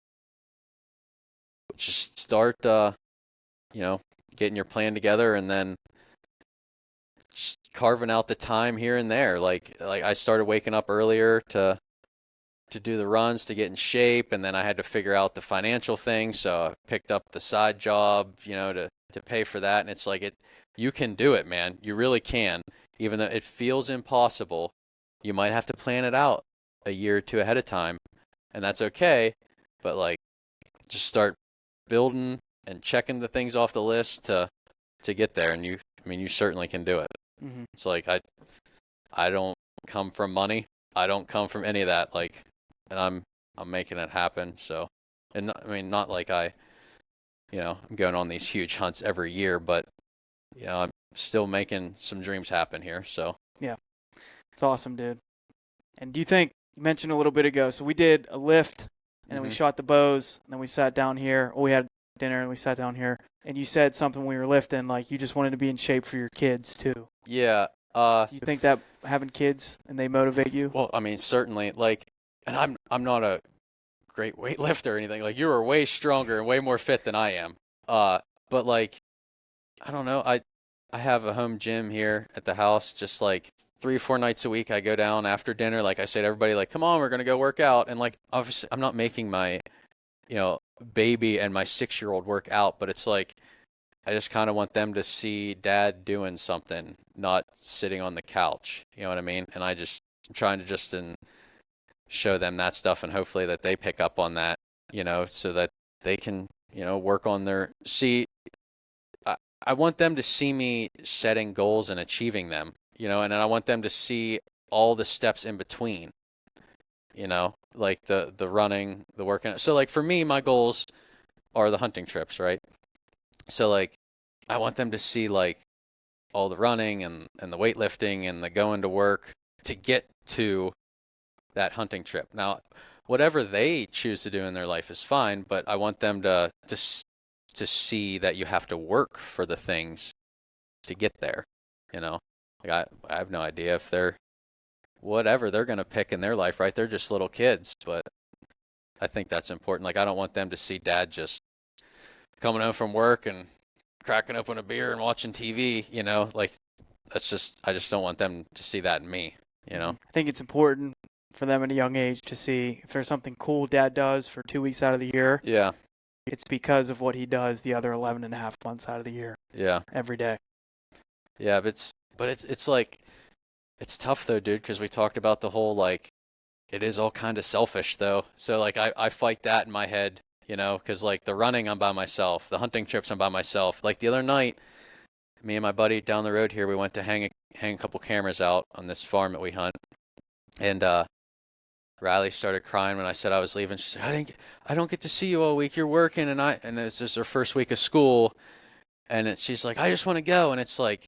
just start, you know, getting your plan together, and then just carving out the time here and there. Like I started waking up earlier to do the runs to get in shape, and then I had to figure out the financial thing, so I picked up the side job, you know, to pay for that. And it's like, you can do it, man. You really can. Even though it feels impossible, you might have to plan it out a year or two ahead of time, and that's okay. But like, just start building and checking the things off the list to get there, and you certainly can do it. Mm-hmm. It's like, I don't come from money. I don't come from any of that. Like, and I'm making it happen. So, and I mean, not like I'm going on these huge hunts every year, but you know, I'm still making some dreams happen here. So yeah, it's awesome, dude. And do you think, you mentioned a little bit ago, so we did a lift, and then we shot the bows, and then we sat down here. Well, we had dinner and we sat down here, and you said something when we were lifting, like you just wanted to be in shape for your kids too. Yeah. Do you think that having kids and they motivate you? Well, I mean, certainly. Like, and I'm not a great weightlifter or anything. Like, you are way stronger and way more fit than I am. But like, I don't know. I have a home gym here at the house. Just like 3 or 4 nights a week, I go down after dinner. Like I say to everybody, like, come on, we're gonna go work out. And like, obviously, I'm not making my, you know, baby and my 6-year-old work out, but it's like, I just kind of want them to see dad doing something, not sitting on the couch. You know what I mean? And I'm trying to just show them that stuff, and hopefully that they pick up on that, you know, so that they can, you know, work on I want them to see me setting goals and achieving them, you know, and I want them to see all the steps in between, you know, like the running, the working. So like for me, my goals are the hunting trips, right? So like, I want them to see like all the running and the weightlifting and the going to work to get to that hunting trip. Now, whatever they choose to do in their life is fine, but I want them to see that you have to work for the things to get there, you know? Like I have no idea if they're whatever they're going to pick in their life, right? They're just little kids, but I think that's important. Like, I don't want them to see dad just coming home from work and cracking open a beer and watching TV, you know? Like, I just don't want them to see that in me, you know? I think it's important for them at a young age to see if there's something cool dad does for 2 weeks out of the year. Yeah. It's because of what he does the other 11 and a half months out of the year. Yeah. Every day. Yeah, but it's like, it's tough though, dude, because we talked about the whole, like, it is all kind of selfish though. So like, I fight that in my head, you know, because like the running, I'm by myself. The hunting trips, I'm by myself. Like the other night, me and my buddy down the road here, we went to hang a couple cameras out on this farm that we hunt. And Riley started crying when I said I was leaving. She said, I don't get to see you all week. You're working. And this is her first week of school. And she's like, I just want to go. And it's like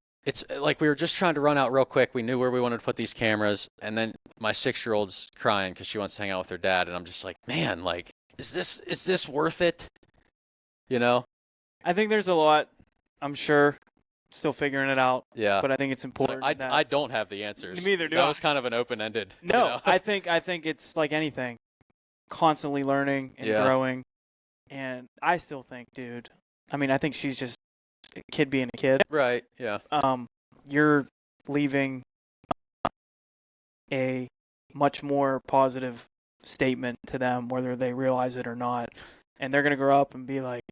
we were just trying to run out real quick. We knew where we wanted to put these cameras. And then my 6-year-old's crying because she wants to hang out with her dad. And I'm just like, man, like, is this worth it? You know? I think there's a lot, I'm sure, still figuring it out. Yeah. But I think it's important. So I don't have the answers. Neither do that I. was kind of an open-ended. No, you know? I think it's like anything. Constantly learning and growing. And I still think, dude, I mean, I think she's just a kid being a kid. Right, yeah. You're leaving a much more positive statement to them, whether they realize it or not. And they're going to grow up and be like,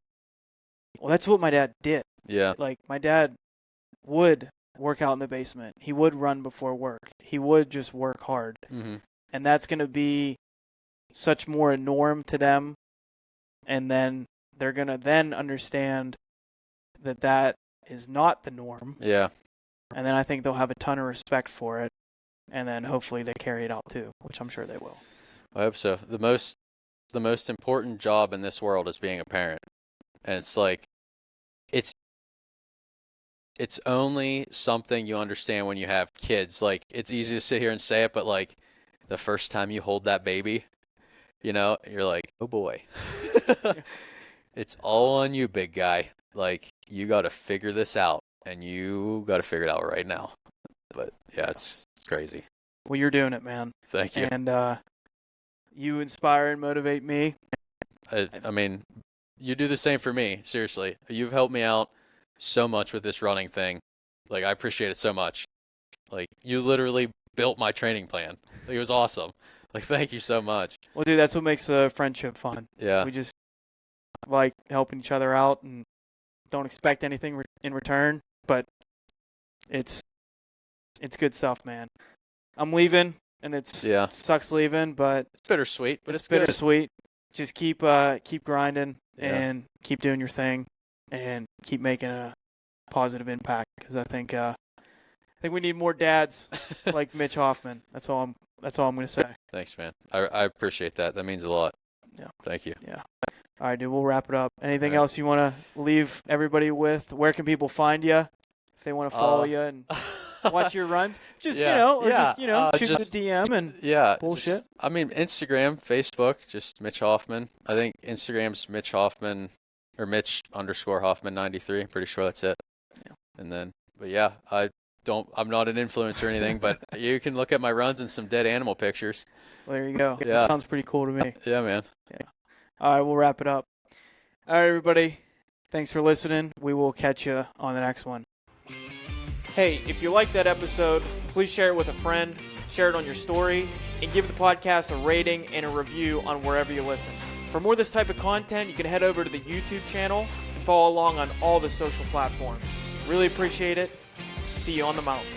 well, that's what my dad did. Yeah. Like, my dad would work out in the basement. He would run before work. He would just work hard. Mm-hmm. And that's going to be such more a norm to them. And then they're going to then understand that is not the norm. Yeah. And then I think they'll have a ton of respect for it. and then hopefully they carry it out too, which I'm sure they will. I hope so. The most important job in this world is being a parent. And it's like, it's only something you understand when you have kids. Like, it's easy to sit here and say it, but like the first time you hold that baby, you're like, oh boy. It's all on you, big guy. Like, you got to figure this out, and you got to figure it out right now. But yeah, it's crazy. Well, you're doing it, man. Thank you. And you inspire and motivate me. I mean, you do the same for me. Seriously, you've helped me out so much with this running thing. Like, I appreciate it so much. Like, you literally built my training plan. Like, it was awesome. Like, thank you so much. Well, dude, that's what makes the friendship fun. Yeah. We just like helping each other out and don't expect anything in return, but it's good stuff, man. I'm leaving, and it sucks leaving, but it's bittersweet, but it's bittersweet. Just keep grinding and keep doing your thing and keep making a positive impact, because I think we need more dads like Mitch Hoffman. That's all I'm going to say. Thanks, man. I appreciate that. That means a lot. Yeah. Thank you. Yeah. All right, dude, we'll wrap it up. Anything else you want to leave everybody with? Where can people find you if they want to follow you and watch your runs? Just, shoot the DM and bullshit. Instagram, Facebook, just Mitch Hoffman. I think Instagram's Mitch Hoffman or Mitch_Hoffman 93. I'm pretty sure that's it. Yeah. And then, but yeah, I'm not an influencer or anything, but you can look at my runs and some dead animal pictures. Well, there you go. Yeah. That sounds pretty cool to me. Yeah, man. Yeah. All right, we'll wrap it up. All right, everybody. Thanks for listening. We will catch you on the next one. Hey, if you liked that episode, please share it with a friend, share it on your story, and give the podcast a rating and a review on wherever you listen. For more of this type of content, you can head over to the YouTube channel and follow along on all the social platforms. Really appreciate it. See you on the mountain.